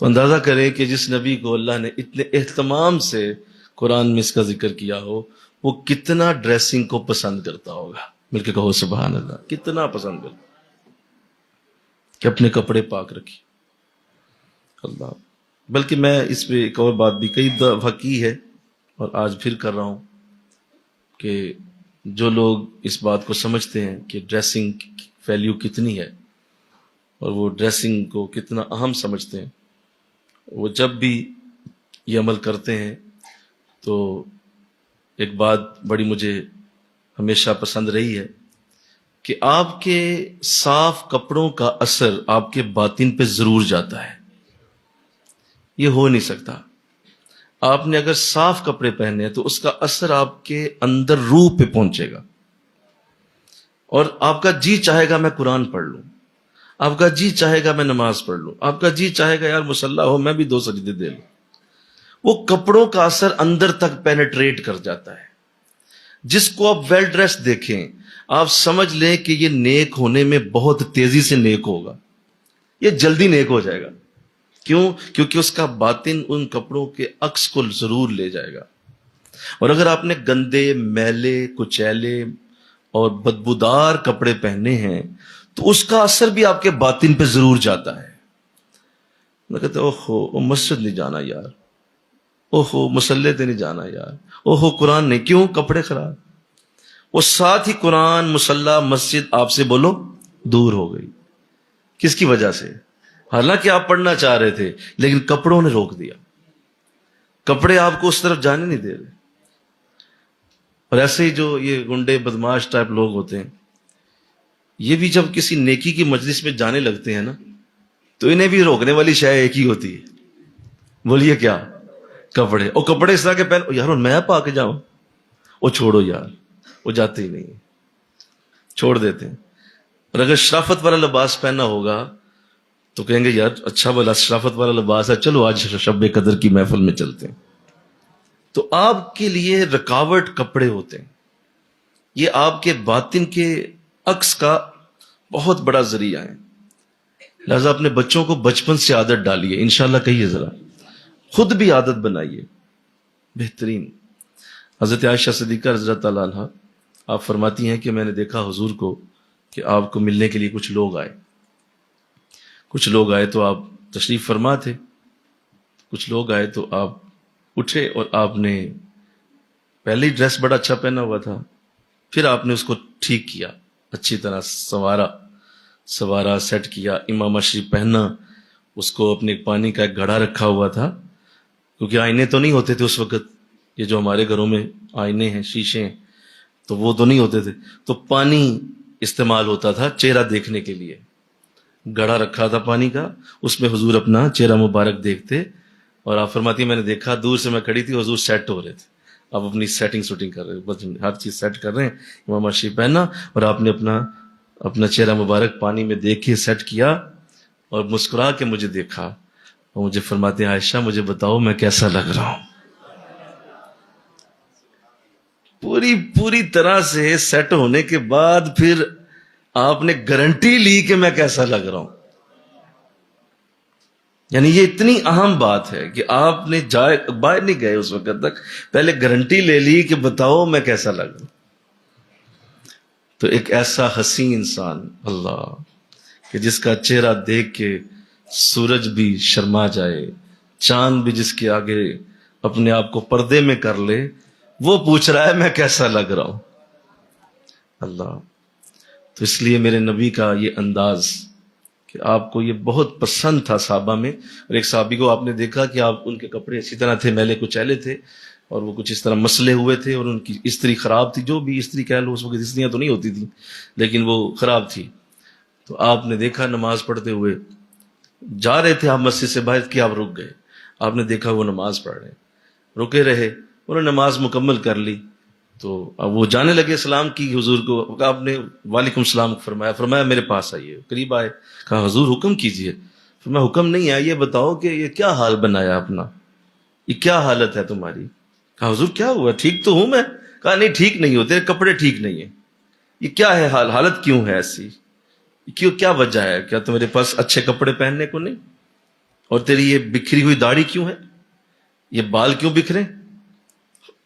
S1: تو اندازہ کریں کہ جس نبی کو اللہ نے اتنے اہتمام سے قرآن میں اس کا ذکر کیا ہو، وہ کتنا ڈریسنگ کو پسند کرتا ہوگا۔ مل کے کہو سبحان اللہ. کتنا پسند ہے کہ اپنے کپڑے پاک رکھیے. اللہ. بلکہ میں اس پہ ایک اور بات بھی کئی دفعہ کی ہے اور آج پھر کر رہا ہوں کہ جو لوگ اس بات کو سمجھتے ہیں کہ ڈریسنگ کی ویلیو کتنی ہے اور وہ ڈریسنگ کو کتنا اہم سمجھتے ہیں، وہ جب بھی یہ عمل کرتے ہیں تو ایک بات بڑی مجھے ہمیشہ پسند رہی ہے کہ آپ کے صاف کپڑوں کا اثر آپ کے باطن پہ ضرور جاتا ہے. یہ ہو نہیں سکتا. آپ نے اگر صاف کپڑے پہنے ہیں تو اس کا اثر آپ کے اندر روح پہ پہنچے گا اور آپ کا جی چاہے گا میں قرآن پڑھ لوں، آپ کا جی چاہے گا میں نماز پڑھ لوں، آپ کا جی چاہے گا یار مصلی ہو میں بھی 2 سجدے دے لوں. وہ کپڑوں کا اثر اندر تک پینیٹریٹ کر جاتا ہے. جس کو آپ ویل ڈریس دیکھیں آپ سمجھ لیں کہ یہ نیک ہونے میں بہت تیزی سے نیک ہوگا، یہ جلدی نیک ہو جائے گا. کیوں؟ کیونکہ اس کا باطن ان کپڑوں کے عکس کو ضرور لے جائے گا. اور اگر آپ نے گندے، میلے، کچیلے اور بدبودار کپڑے پہنے ہیں تو اس کا اثر بھی آپ کے باطن پہ ضرور جاتا ہے. میں کہتا اوہو مسجد نہیں جانا یار، اوہو مصلی تے نہیں جانا یار، اوہو قرآن نہیں. کیوں؟ کپڑے خراب. وہ ساتھ ہی قرآن، مصلی، مسجد آپ سے بولو دور ہو گئی. کس کی وجہ سے؟ حالانکہ آپ پڑھنا چاہ رہے تھے لیکن کپڑوں نے روک دیا. کپڑے آپ کو اس طرف جانے نہیں دے رہے. اور ایسے ہی جو یہ گنڈے بدماش ٹائپ لوگ ہوتے ہیں یہ بھی جب کسی نیکی کی مجلس میں جانے لگتے ہیں نا تو انہیں بھی روکنے والی شے ایک ہی ہوتی ہے. بولیے کیا؟ کپڑے. اور کپڑے اس طرح کے پہن یار میں پا کے جاؤں، وہ چھوڑو یار، وہ جاتے ہی نہیں، چھوڑ دیتے ہیں. اور اگر شرافت والا لباس پہننا ہوگا تو کہیں گے یار اچھا بلا شرافت والا لباس ہے، چلو آج شب قدر کی محفل میں چلتے ہیں. تو آپ کے لیے رکاوٹ کپڑے ہوتے ہیں. یہ آپ کے باطن کے عکس کا بہت بڑا ذریعہ ہے. لہذا اپنے بچوں کو بچپن سے عادت ڈالیے. انشاءاللہ کہیے ذرا، خود بھی عادت بنائیے. بہترین. حضرت عائشہ صدیقہ رضی اللہ تعالیٰ عنہ آپ فرماتی ہیں کہ میں نے دیکھا حضور کو کہ آپ کو ملنے کے لیے کچھ لوگ آئے تو آپ تشریف فرما تھے. کچھ لوگ آئے تو آپ اٹھے اور آپ نے پہلے ہی ڈریس بڑا اچھا پہنا ہوا تھا، پھر آپ نے اس کو ٹھیک کیا، اچھی طرح سوارا سیٹ کیا، امامہ شریف پہنا، اس کو اپنے پانی کا ایک گھڑا رکھا ہوا تھا کیونکہ آئینے تو نہیں ہوتے تھے اس وقت. یہ جو ہمارے گھروں میں آئینے ہیں، شیشے ہیں، تو وہ تو نہیں ہوتے تھے، تو پانی استعمال ہوتا تھا چہرہ دیکھنے کے لیے. گڑھا رکھا تھا پانی کا، اس میں حضور اپنا چہرہ مبارک دیکھتے. اور آپ فرماتی میں نے دیکھا دور سے میں کھڑی تھی، حضور سیٹ ہو رہے تھے، آپ اپنی سیٹنگ کر رہے، بس ہر چیز سیٹ کر رہے ہیں. امام شریف پہنا اور آپ نے اپنا چہرہ مبارک پانی میں دیکھ کے سیٹ کیا اور مسکرا کے مجھے دیکھا اور مجھے فرماتے ہیں عائشہ مجھے بتاؤ میں کیسا لگ رہا ہوں. پوری طرح سے سیٹ ہونے کے بعد پھر آپ نے گارنٹی لی کہ میں کیسا لگ رہا ہوں. یعنی یہ اتنی اہم بات ہے کہ آپ نے باہر نہیں گئے اس وقت تک، پہلے گارنٹی لے لی کہ بتاؤ میں کیسا لگ رہا ہوں. تو ایک ایسا حسین انسان اللہ کہ جس کا چہرہ دیکھ کے سورج بھی شرما جائے، چاند بھی جس کے آگے اپنے آپ کو پردے میں کر لے، وہ پوچھ رہا ہے میں کیسا لگ رہا ہوں. اللہ. تو اس لیے میرے نبی کا یہ انداز کہ آپ کو یہ بہت پسند تھا صحابہ میں. اور ایک صحابی کو آپ نے دیکھا کہ آپ ان کے کپڑے اسی طرح تھے، میلے کچیلے تھے اور وہ کچھ اس طرح مسلے ہوئے تھے اور ان کی استری خراب تھی. جو بھی استری کہہ لو، اس وقت استریاں تو نہیں ہوتی تھیں لیکن وہ خراب تھی. تو آپ نے دیکھا نماز پڑھتے ہوئے جا رہے تھے آپ مسجد سے باہر کہ آپ رک گئے. آپ نے دیکھا وہ نماز پڑھ رہے، رکے رہے، انہوں نے نماز مکمل کر لی. تو اب وہ جانے لگے سلام کی حضور کو، آپ نے وعلیکم السلام فرمایا میرے پاس آئیے. قریب آئے، کہا حضور حکم کیجئے. فرمایا حکم نہیں ہے، یہ بتاؤ کہ یہ کیا حال بنایا اپنا، یہ کیا حالت ہے تمہاری. کہا حضور کیا ہوا، ٹھیک تو ہوں میں. کہا نہیں ٹھیک نہیں ہو، تیرے کپڑے ٹھیک نہیں ہیں. یہ کیا ہے حالت کیوں ہے ایسی، کیا وجہ ہے، کیا تمہارے پاس اچھے کپڑے پہننے کو نہیں، اور تیری یہ بکھری ہوئی داڑھی کیوں ہے، یہ بال کیوں بکھرے،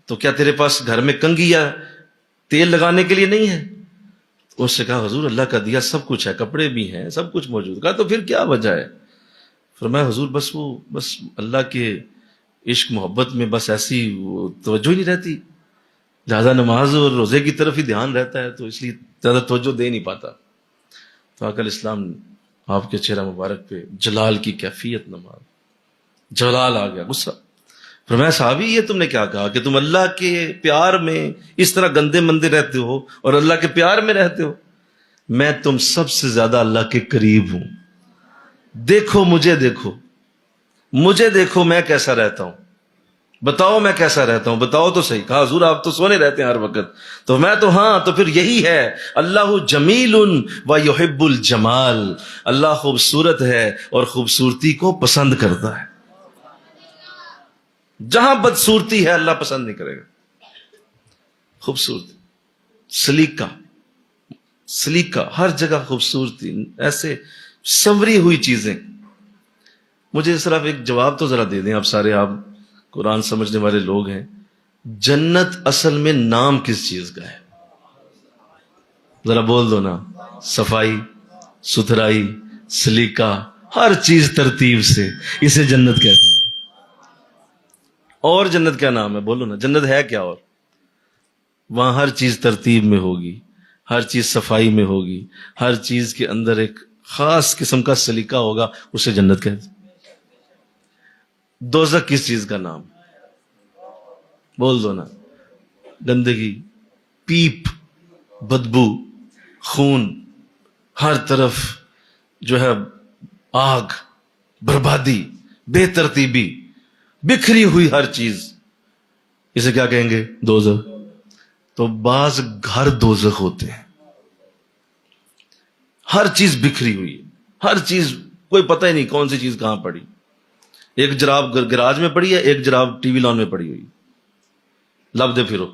S1: تو کیا تیرے پاس گھر میں کنگھی یا تیل لگانے کے لیے نہیں ہے. اس سے کہا حضور اللہ کا دیا سب کچھ ہے، کپڑے بھی ہیں، سب کچھ موجود. کہا تو پھر کیا وجہ ہے؟ فرمایا حضور بس اللہ کے عشق محبت میں بس ایسی توجہ ہی نہیں رہتی، لہذا نماز اور روزے کی طرف ہی دھیان رہتا ہے، تو اس لیے زیادہ توجہ دے نہیں پاتا. تو آقا الاسلام آپ کے چہرہ مبارک پہ جلال کی کیفیت نماز، جلال آ گیا، غصہ. فرمایا صحابی یہ تم نے کیا کہا کہ تم اللہ کے پیار میں اس طرح گندے مندے رہتے ہو اور اللہ کے پیار میں رہتے ہو؟ میں تم سب سے زیادہ اللہ کے قریب ہوں. دیکھو مجھے دیکھو میں کیسا رہتا ہوں، بتاؤ میں کیسا رہتا ہوں، بتاؤ تو صحیح. کہا حضور آپ تو سونے رہتے ہیں ہر وقت. تو میں تو ہاں، تو پھر یہی ہے، اللہ جمیل و یحب الجمال، اللہ خوبصورت ہے اور خوبصورتی کو پسند کرتا ہے. جہاں بدصورتی ہے اللہ پسند نہیں کرے گا. خوبصورتی، سلیقہ، ہر جگہ خوبصورتی، ایسے سنوری ہوئی چیزیں. مجھے صرف ایک جواب تو ذرا دے دیں، آپ سارے آپ قرآن سمجھنے والے لوگ ہیں، جنت اصل میں نام کس چیز کا ہے؟ ذرا بول دو نا. صفائی، ستھرائی، سلیقہ، ہر چیز ترتیب سے، اسے جنت کہتے ہیں. اور جنت کیا نام ہے؟ بولو نا، جنت ہے کیا؟ اور وہاں ہر چیز ترتیب میں ہوگی، ہر چیز صفائی میں ہوگی، ہر چیز کے اندر ایک خاص قسم کا سلیقہ ہوگا، اسے جنت کہتے ہیں. دوزخ کس چیز کا نام؟ بول دو نا. گندگی، پیپ، بدبو، خون، ہر طرف جو ہے آگ، بربادی، بے ترتیبی، بکھری ہوئی ہر چیز، اسے کیا کہیں گے؟ دوزخ. تو بعض گھر دوزخ ہوتے ہیں، ہر چیز بکھری ہوئی، ہر چیز کوئی پتہ ہی نہیں کون سی چیز کہاں پڑی. ایک جراب گراج میں پڑی ہے، ایک جراب ٹی وی لان میں پڑی ہوئی، لب دے پھرو،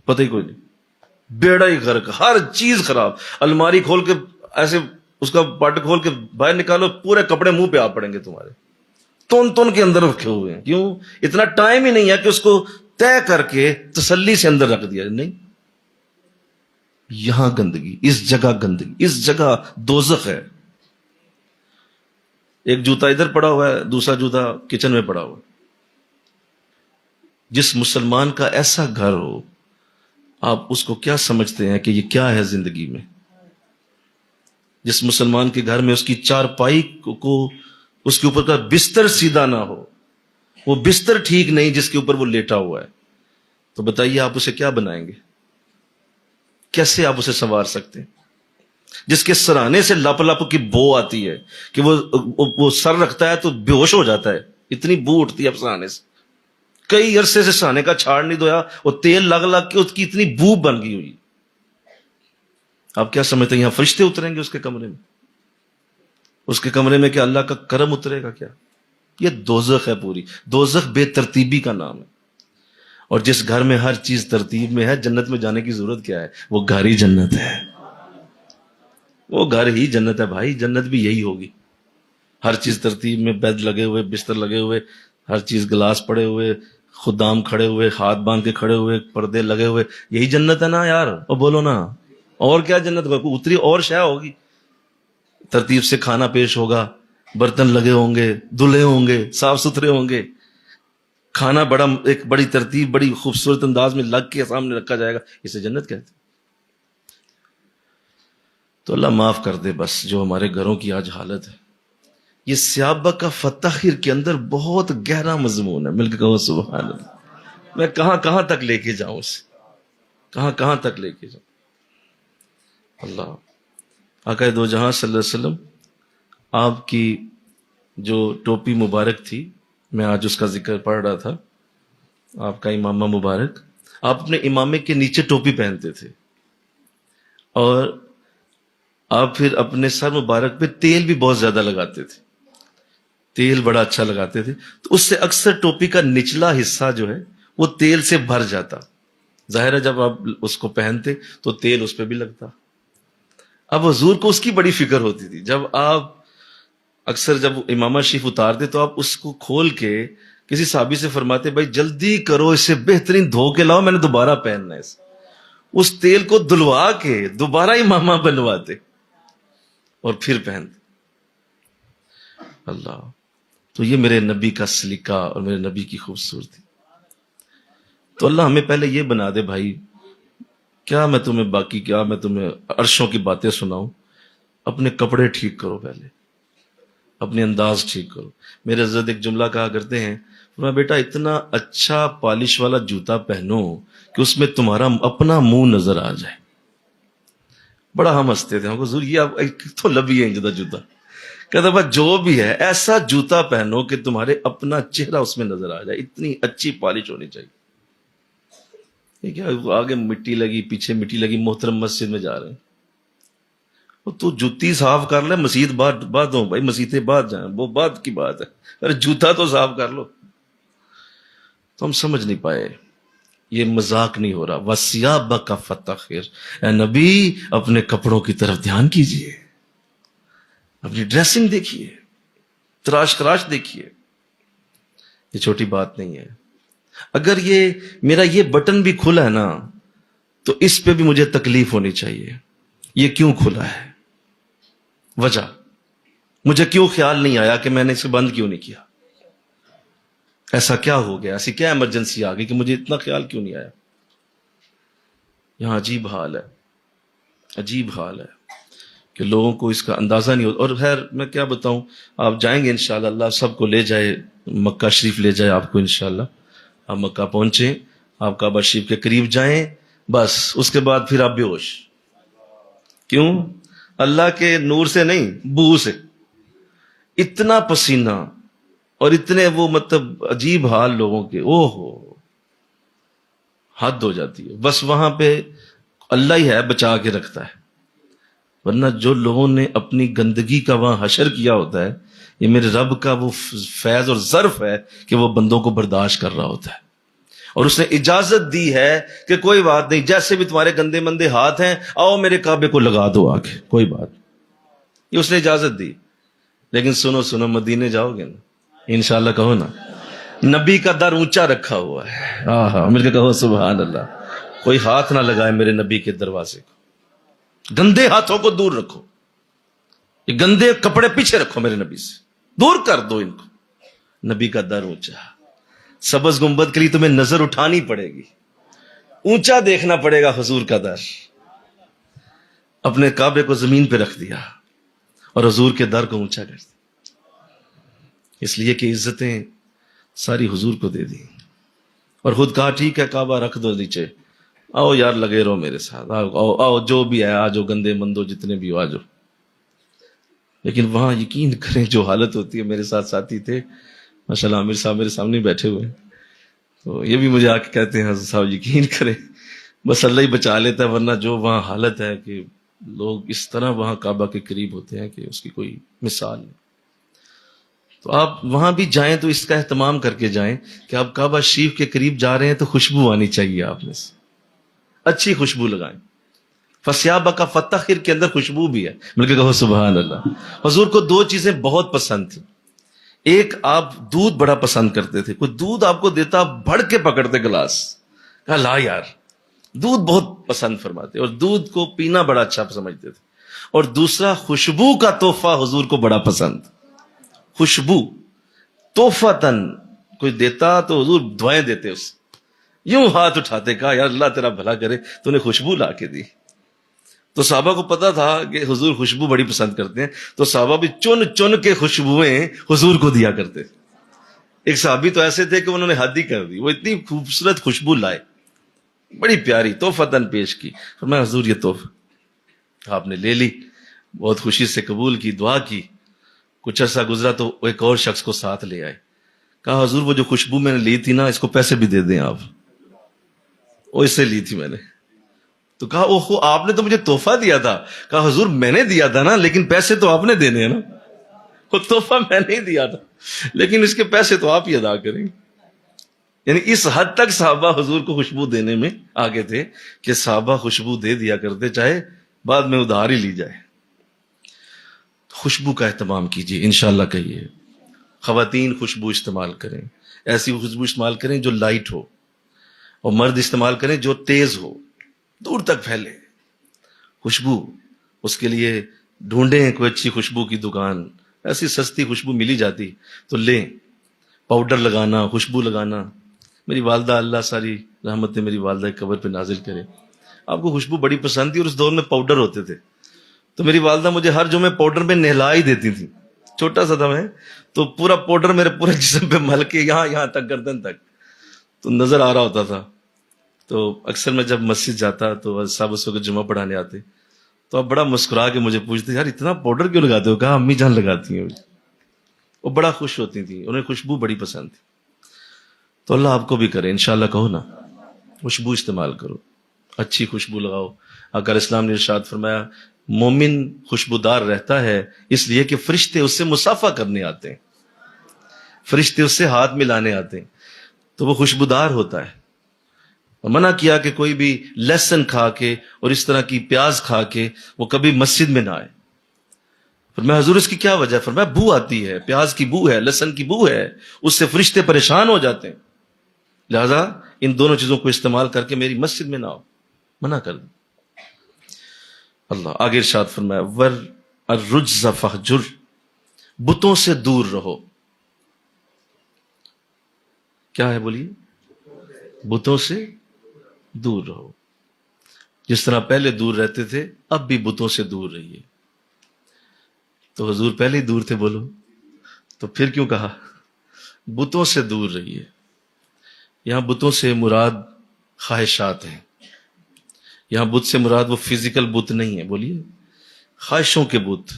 S1: پتہ ہی کوئی نہیں. بیڑا ہی گھر کا، ہر چیز خراب. الماری کھول کے ایسے اس کا پٹ کھول کے باہر نکالو، پورے کپڑے منہ پہ آ پڑیں گے تمہارے، تون کے اندر رکھے ہوئے ہیں. کیوں؟ اتنا ٹائم ہی نہیں ہے کہ اس کو طے کر کے تسلی سے اندر رکھ دیا. نہیں، یہاں گندگی، اس جگہ گندگی، اس جگہ دوزخ ہے. ایک جوتا ادھر پڑا ہوا ہے، دوسرا جوتا کچن میں پڑا ہوا ہے. جس مسلمان کا ایسا گھر ہو، آپ اس کو کیا سمجھتے ہیں کہ یہ کیا ہے زندگی میں؟ جس مسلمان کے گھر میں اس کی چارپائی کو اس کے اوپر کا بستر سیدھا نہ ہو، وہ بستر ٹھیک نہیں جس کے اوپر وہ لیٹا ہوا ہے، تو بتائیے آپ اسے کیا بنائیں گے؟ کیسے آپ اسے سنوار سکتے ہیں؟ جس کے سرانے سے لپ لپ کی بو آتی ہے کہ وہ سر رکھتا ہے تو بے ہوش ہو جاتا ہے، اتنی بو اٹھتی ہے اب سرانے سے. کئی عرصے سے سرانے کا چھاڑ نہیں دھویا، وہ تیل لگ لگ کے اس کی اتنی بو بن گئی ہوئی. آپ کیا سمجھتے ہیں یہاں فرشتے اتریں گے اس کے کمرے میں؟ اس کے کمرے میں کیا اللہ کا کرم اترے گا کیا؟ یہ دوزخ ہے پوری. دوزخ بے ترتیبی کا نام ہے. اور جس گھر میں ہر چیز ترتیب میں ہے، جنت میں جانے کی ضرورت کیا ہے؟ وہ گھر ہی جنت ہے، وہ گھر ہی جنت ہے بھائی. جنت بھی یہی ہوگی، ہر چیز ترتیب میں، بیڈ لگے ہوئے، بستر لگے ہوئے، ہر چیز گلاس پڑے ہوئے، خدام کھڑے ہوئے، ہاتھ باندھ کے کھڑے ہوئے، پردے لگے ہوئے. یہی جنت ہے نا یار؟ اور بولو نا، اور کیا جنت؟ اتری اور شے ہوگی، ترتیب سے کھانا پیش ہوگا، برتن لگے ہوں گے، دھلے ہوں گے، صاف ستھرے ہوں گے، کھانا ایک بڑی ترتیب، بڑی خوبصورت انداز میں لگ کے سامنے رکھا جائے گا. اسے جنت کہتے ہیں. تو اللہ معاف کر دے بس جو ہمارے گھروں کی آج حالت ہے. یہ سیابہ کا فتاخر کے اندر بہت گہرا مضمون ہے. مل کے کہو سبحان اللہ. میں کہاں تک لے کے جاؤں اسے، کہاں تک لے کے جاؤں. اللہ آقا دو جہاں صلی اللہ علیہ وسلم، آپ کی جو ٹوپی مبارک تھی، میں آج اس کا ذکر پڑھ رہا تھا، آپ کا امامہ مبارک، آپ اپنے امامے کے نیچے ٹوپی پہنتے تھے، اور آپ پھر اپنے سر مبارک پہ تیل بھی بہت زیادہ لگاتے تھے، تیل بڑا اچھا لگاتے تھے. تو اس سے اکثر ٹوپی کا نچلا حصہ جو ہے وہ تیل سے بھر جاتا. ظاہر ہے جب آپ اس کو پہنتے تو تیل اس پہ بھی لگتا. اب حضور کو اس کی بڑی فکر ہوتی تھی. جب آپ اکثر جب امامہ شریف اتارتے تو آپ اس کو کھول کے کسی صحابی سے فرماتے، بھائی جلدی کرو، اسے بہترین دھو کے لاؤ، میں نے دوبارہ پہننا ہے اسے. اس تیل کو دلوا کے دوبارہ امامہ بنواتے اور پھر پہنتے. اللہ. تو یہ میرے نبی کا سلیقہ اور میرے نبی کی خوبصورتی. تو اللہ ہمیں پہلے یہ بنا دے بھائی، کیا میں تمہیں عرشوں کی باتیں سناؤں. اپنے کپڑے ٹھیک کرو، پہلے اپنے انداز ٹھیک کرو. میرے حضرت ایک جملہ کہا کرتے ہیں، بیٹا اتنا اچھا پالش والا جوتا پہنو کہ اس میں تمہارا اپنا منہ نظر آ جائے. بڑا ہم ہنستے تھے، ہم کو حضور یہ آپ تو لبی ہے جدا جوتا. کہتا بھائی جو بھی ہے ایسا جوتا پہنو کہ تمہارے اپنا چہرہ اس میں نظر آ جائے، اتنی اچھی پالش ہونی چاہیے. آگے مٹی لگی، پیچھے مٹی لگی، محترم مسجد میں جا رہے ہیں. تو جوتی صاف کر لے، مسجد بعد ہو بھائی، مسجدیں بعد جائیں، وہ بعد کی بات ہے. ارے جوتا تو صاف کر لو. تو ہم سمجھ نہیں پائے، یہ مذاق نہیں ہو رہا. وَثِيَابَكَ فَطَّهِّرْ، اے نبی اپنے کپڑوں کی طرف دھیان کیجئے، اپنی ڈریسنگ دیکھیے، تراش دیکھیے. یہ چھوٹی بات نہیں ہے. اگر یہ میرا یہ بٹن بھی کھلا ہے نا تو اس پہ بھی مجھے تکلیف ہونی چاہیے. یہ کیوں کھلا ہے؟ وجہ مجھے کیوں خیال نہیں آیا کہ میں نے اسے بند کیوں نہیں کیا؟ ایسا کیا ہو گیا، ایسی کیا ایمرجنسی آ گئی کہ مجھے اتنا خیال کیوں نہیں آیا؟ یہاں عجیب حال ہے کہ لوگوں کو اس کا اندازہ نہیں ہوتا. اور خیر میں کیا بتاؤں، آپ جائیں گے انشاءاللہ، اللہ سب کو لے جائے، مکہ شریف لے جائے آپ کو انشاءاللہ. آپ مکہ پہنچیں، آپ کعبہ شریف کے قریب جائیں، بس اس کے بعد پھر آپ بے ہوش. کیوں؟ اللہ کے نور سے نہیں، بو سے. اتنا پسینہ اور اتنے وہ مطلب عجیب حال لوگوں کے، اوہ ہو حد ہو جاتی ہے. بس وہاں پہ اللہ ہی ہے بچا کے رکھتا ہے، ورنہ جو لوگوں نے اپنی گندگی کا وہاں حشر کیا ہوتا ہے، یہ میرے رب کا وہ فیض اور ظرف ہے کہ وہ بندوں کو برداشت کر رہا ہوتا ہے. اور اس نے اجازت دی ہے کہ کوئی بات نہیں، جیسے بھی تمہارے گندے مندے ہاتھ ہیں، آؤ میرے کعبے کو لگا دو آگے، کوئی بات. یہ اس نے اجازت دی. لیکن سنو مدینے جاؤ گے نا انشاءاللہ، کہو نا نبی کا در اونچا رکھا ہوا ہے. ہاں مل کے کہو سبحان اللہ. کوئی ہاتھ نہ لگائے میرے نبی کے دروازے کو. گندے ہاتھوں کو دور رکھو، یہ گندے کپڑے پیچھے رکھو، میرے نبی سے دور کر دو ان کو. نبی کا در اونچا. سبز گنبد کے لیے تمہیں نظر اٹھانی پڑے گی، اونچا دیکھنا پڑے گا حضور کا در. اپنے کعبے کو زمین پہ رکھ دیا اور حضور کے در کو اونچا کر دیا، اس لیے کہ عزتیں ساری حضور کو دے دی. اور خود کہا ٹھیک ہے کعبہ رکھ دو نیچے، آؤ یار لگے رہو میرے ساتھ، آؤ جو بھی ہے آجو، گندے مندو جتنے بھی ہو آجو. لیکن وہاں یقین کریں جو حالت ہوتی ہے، میرے ساتھ ساتھی تھے ماشاءاللہ، عامر صاحب میرے سامنے بیٹھے ہوئے ہیں، تو یہ بھی مجھے آ کے کہتے ہیں حضرت صاحب یقین کریں بس اللہ ہی بچا لیتا ہے، ورنہ جو وہاں حالت ہے کہ لوگ اس طرح وہاں کعبہ کے قریب ہوتے ہیں کہ اس کی کوئی مثال نہیں. تو آپ وہاں بھی جائیں تو اس کا اہتمام کر کے جائیں کہ آپ کعبہ شریف کے قریب جا رہے ہیں تو خوشبو آنی چاہیے آپ میں سے، اچھی خوشبو لگائیں. فَثِيَابَكَ فَطَّهِّرْ کے اندر خوشبو بھی ہے. مل کے کہو سبحان اللہ. حضور کو دو چیزیں بہت پسند تھیں. ایک آپ دودھ بڑا پسند کرتے تھے، کوئی دودھ آپ کو دیتا بڑھ کے پکڑتے گلاس، کہا لا یار، دودھ بہت پسند فرماتے اور دودھ کو پینا بڑا اچھا سمجھتے تھے. اور دوسرا خوشبو کا تحفہ حضور کو بڑا پسند. خوشبو تحفتاً کوئی دیتا تو حضور دعائیں دیتے، اس یوں ہاتھ اٹھاتے، کہا یار اللہ تیرا بھلا کرے تو نے خوشبو لا کے دی. تو صحابہ کو پتا تھا کہ حضور خوشبو بڑی پسند کرتے ہیں، تو صحابہ بھی چن چن کے خوشبوئیں حضور کو دیا کرتے. ایک صحابی تو ایسے تھے کہ انہوں نے حد ہی کر دی، وہ اتنی خوبصورت خوشبو لائے، بڑی پیاری تحفتاً پیش کی. فرمایا حضور یہ تحفہ. آپ نے لے لی، بہت خوشی سے قبول کی، دعا کی. کچھ عرصہ گزرا تو ایک اور شخص کو ساتھ لے آئے، کہا حضور وہ جو خوشبو میں نے لی تھی نا، اس کو پیسے بھی دے دیں آپ. وہ اس سے لی تھی میں نے. تو کہا اوہو آپ نے تو مجھے تحفہ دیا تھا. کہا حضور میں نے دیا تھا نا، لیکن پیسے تو آپ نے دینے ہیں نا. وہ تحفہ میں نہیں دیا تھا لیکن اس کے پیسے تو آپ ہی ادا کریں. یعنی اس حد تک صحابہ حضور کو خوشبو دینے میں آگے تھے کہ صحابہ خوشبو دے دیا کرتے چاہے بعد میں ادھار ہی لی جائے. خوشبو کا اہتمام کیجیے انشاءاللہ. کہیے خواتین خوشبو استعمال کریں، ایسی خوشبو استعمال کریں جو لائٹ ہو، اور مرد استعمال کریں جو تیز ہو. دور تک پھیلے خوشبو. اس کے لیے ڈھونڈیں کوئی اچھی خوشبو کی دکان، ایسی سستی خوشبو ملی جاتی تو لیں. پاؤڈر لگانا، خوشبو لگانا. میری والدہ، اللہ ساری رحمت میری والدہ کی قبر پہ نازل کرے، آپ کو خوشبو بڑی پسند تھی اور اس دور میں پاؤڈر ہوتے تھے، تو میری والدہ مجھے ہر جمعے پاؤڈر میں نہلا ہی دیتی تھی. چھوٹا سا تھا میں، تو پورا پاؤڈر میرے پورے جسم پہ مل کے یہاں تک گردن تک تو نظر آ رہا ہوتا تھا. تو اکثر میں جب مسجد جاتا تو صاحب اس وقت جمعہ پڑھانے آتے تو اب بڑا مسکرا کے مجھے پوچھتے، یار اتنا پاؤڈر کیوں لگاتے ہو؟ کہا امی جان لگاتی ہیں. وہ بڑا خوش ہوتی تھی، انہیں خوشبو بڑی پسند تھی. تو اللہ آپ کو بھی کرے انشاءاللہ. کہو نا خوشبو استعمال کرو، اچھی خوشبو لگاؤ. اگر اسلام نے ارشاد فرمایا مومن خوشبودار رہتا ہے اس لیے کہ فرشتے اس سے مصافحہ کرنے آتے ہیں، فرشتے اس سے ہاتھ ملانے آتے ہیں، تو وہ خوشبودار ہوتا ہے. اور منع کیا کہ کوئی بھی لہسن کھا کے اور اس طرح کی پیاز کھا کے وہ کبھی مسجد میں نہ آئے. فرمایا حضور اس کی کیا وجہ ہے؟ فرمایا بو آتی ہے، پیاز کی بو ہے، لہسن کی بو ہے، اس سے فرشتے پریشان ہو جاتے ہیں، لہذا ان دونوں چیزوں کو استعمال کر کے میری مسجد میں نہ آؤ، منع کر دیں. اللہ آگے ارشاد فرمایا ور الرجز فہجر، بتوں سے دور رہو. کیا ہے بولیے؟ بتوں سے دور رہو. جس طرح پہلے دور رہتے تھے اب بھی بتوں سے دور رہیے. تو حضور پہلے ہی دور تھے، بولو تو پھر کیوں کہا بتوں سے دور رہیے؟ یہاں بتوں سے مراد خواہشات ہیں. یہاں بت سے مراد وہ فزیکل بت نہیں ہے، بولیے خواہشوں کے بت،